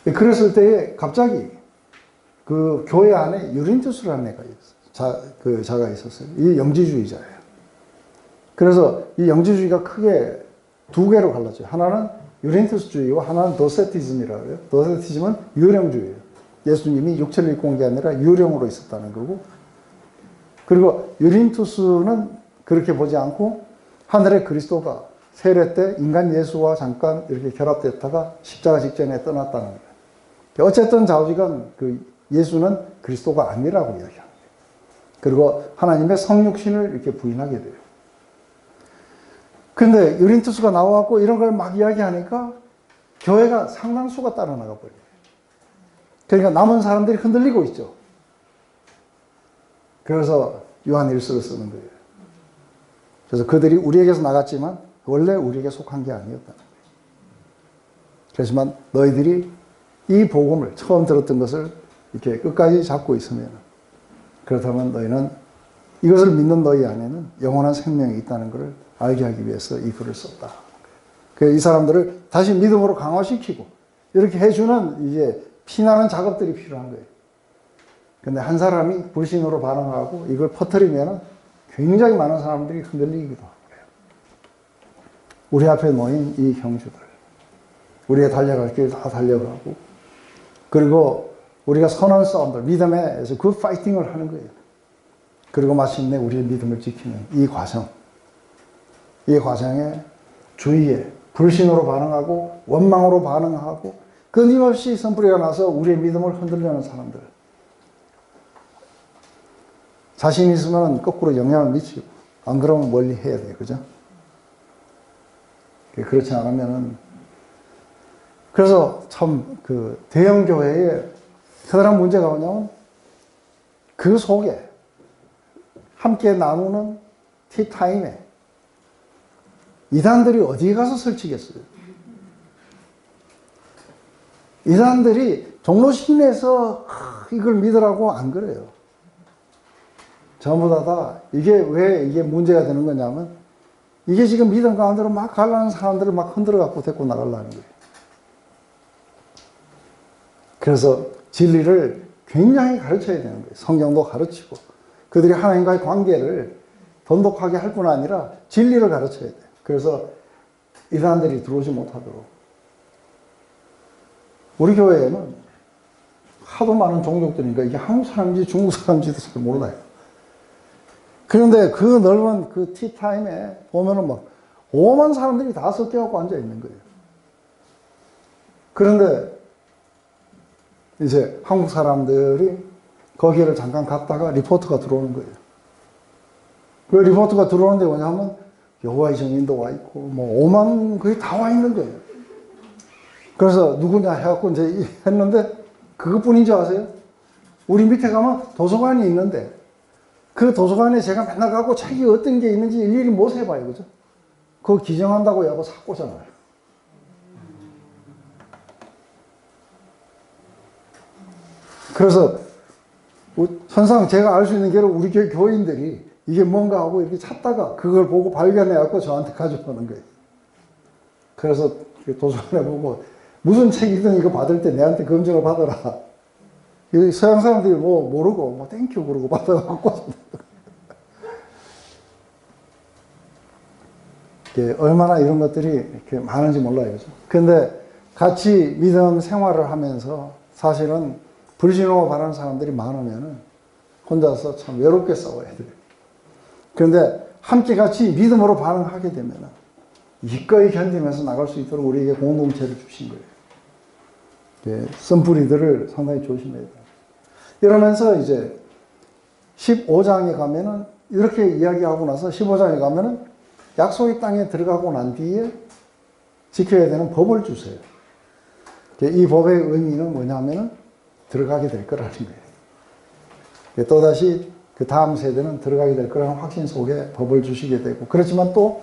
그랬을 때에 갑자기 그 교회 안에 유린투스라는 애가 있었어요. 자가 있었어요. 이 영지주의자예요. 그래서 이 영지주의가 크게 두 개로 갈라져요. 하나는 유린투스주의와 하나는 도세티즘이라고 해요. 도세티즘은 유령주의예요. 예수님이 육체를 입고 온 게 아니라 유령으로 있었다는 거고, 그리고 유린투스는 그렇게 보지 않고 하늘의 그리스도가 세례 때 인간 예수와 잠깐 이렇게 결합됐다가 십자가 직전에 떠났다는 거예요. 어쨌든 좌우지간 그 예수는 그리스도가 아니라고 이야기합니다. 그리고 하나님의 성육신을 이렇게 부인하게 돼요. 근데 유린투스가 나와갖고 이런 걸 막 이야기하니까 교회가 상당수가 따라 나가 버려요. 그러니까 남은 사람들이 흔들리고 있죠. 그래서 요한 1서를 쓰는 거예요. 그래서 그들이 우리에게서 나갔지만 원래 우리에게 속한 게 아니었다는 거예요. 그렇지만 너희들이 이 복음을 처음 들었던 것을 이렇게 끝까지 잡고 있으면 그렇다면 너희는 이것을 믿는 너희 안에는 영원한 생명이 있다는 것을 알게 하기 위해서 이 글을 썼다. 그래서 이 사람들을 다시 믿음으로 강화시키고 이렇게 해주는 이제 피나는 작업들이 필요한 거예요. 근데 한 사람이 불신으로 반응하고 이걸 퍼뜨리면 굉장히 많은 사람들이 흔들리기도 하고 그래요. 우리 앞에 모인 이 형제들, 우리가 달려갈 길 다 달려가고 그리고 우리가 선한 싸움들, 믿음에서 그 파이팅을 하는 거예요. 그리고 마침내 우리의 믿음을 지키는 이 과정. 이 과정에 주위에 불신으로 반응하고 원망으로 반응하고 끊임없이 선뿌리가 나서 우리의 믿음을 흔들려는 사람들. 자신 있으면 거꾸로 영향을 미치고 안 그러면 멀리 해야 돼요. 그죠? 그렇지 않으면은 그래서 참 그 대형 교회에 커다란 문제가 뭐냐면 그 속에 함께 나누는 티타임에 이단들이 어디에 가서 설치겠어요? 이단들이 종로시 내에서 이걸 믿으라고 안 그래요. 전부 다 이게 왜 이게 문제가 되는 거냐면 이게 지금 믿음 가운데로 막 가려는 사람들을 막 흔들어 갖고 데리고 나가려는 거예요. 그래서 진리를 굉장히 가르쳐야 되는 거예요. 성경도 가르치고 그들이 하나님과의 관계를 돈독하게 할 뿐 아니라 진리를 가르쳐야 돼요. 그래서 이단들이 들어오지 못하도록. 우리 교회에는 하도 많은 종족들이니까 이게 한국 사람인지 중국 사람인지도 잘 몰라요. 그런데 그 넓은 그 티타임에 보면은 막 오만 사람들이 다 섞여갖고 앉아 있는 거예요. 그런데 이제 한국 사람들이 거기를 잠깐 갔다가 리포트가 들어오는 거예요. 그 리포트가 들어오는데 뭐냐면 여호와의 증인도 와 있고 뭐 5만 거의 다 와 있는 거예요. 그래서 누구냐 해갖고 이제 했는데 그것뿐인 줄 아세요? 우리 밑에 가면 도서관이 있는데 그 도서관에 제가 맨날 가고 책이 어떤 게 있는지 일일이 못 해봐요. 그죠? 그거 기증한다고 하고 샀고잖아요. 그래서 선상 제가 알 수 있는 게로 우리 교회 교인들이 이게 뭔가 하고 이렇게 찾다가 그걸 보고 발견해갖고 저한테 가져오는 거예요. 그래서 도서관에 보고 무슨 책이든 이거 받을 때 내한테 검증을 받아라. 서양 사람들이 뭐 모르고 뭐 땡큐 그러고 받아갖고 얼마나 이런 것들이 이렇게 많은지 몰라요. 그죠? 근데 같이 믿음 생활을 하면서 사실은 불신으로 바라는 사람들이 많으면은 혼자서 참 외롭게 싸워야 돼요. 그런데 함께 같이 믿음으로 반응하게 되면은 이거이 견디면서 나갈 수 있도록 우리에게 공동체를 주신 거예요. 쓴뿌리들을 상당히 조심해야 돼요. 이러면서 이제 15장에 가면은 이렇게 이야기하고 나서 15장에 가면은 약속의 땅에 들어가고 난 뒤에 지켜야 되는 법을 주세요. 이 법의 의미는 뭐냐면은 들어가게 될 거라는 거예요. 또다시 그 다음 세대는 들어가게 될 거라는 확신 속에 법을 주시게 되고, 그렇지만 또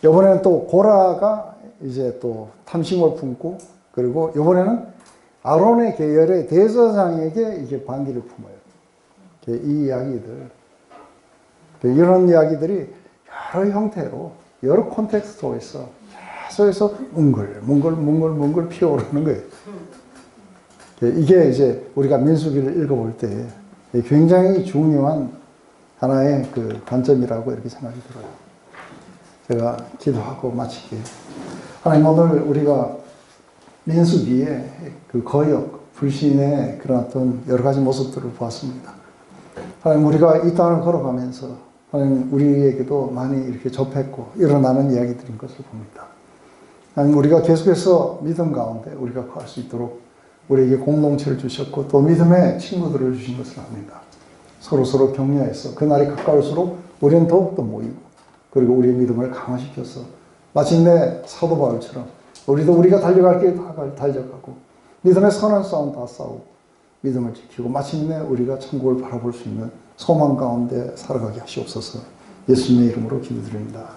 이번에는 또 고라가 이제 또 탐심을 품고, 그리고 이번에는 아론의 계열의 대제사장에게 이게 반기를 품어요. 이 이야기들, 이런 이야기들이 여러 형태로 여러 콘텍스트에서 계속해서 뭉글뭉글 피어오르는 거예요. 이게 이제 우리가 민수기를 읽어볼 때 굉장히 중요한 하나의 그 관점이라고 이렇게 생각이 들어요. 제가 기도하고 마칠게요. 하나님, 오늘 우리가 민수기의 그 거역, 불신의 그런 어떤 여러 가지 모습들을 보았습니다. 하나님, 우리가 이 땅을 걸어가면서 하나님 우리에게도 많이 이렇게 접했고 일어나는 이야기들인 것을 봅니다. 하나님, 우리가 계속해서 믿음 가운데 우리가 거할 수 있도록 우리에게 공동체를 주셨고 또 믿음의 친구들을 주신 것을 압니다. 서로 격려해서 그날이 가까울수록 우리는 더욱더 모이고, 그리고 우리의 믿음을 강화시켜서 마침내 사도 바울처럼 우리도 우리가 달려갈 길 다 달려가고 믿음의 선한 싸움 다 싸우고 믿음을 지키고 마침내 우리가 천국을 바라볼 수 있는 소망 가운데 살아가게 하시옵소서. 예수님의 이름으로 기도드립니다.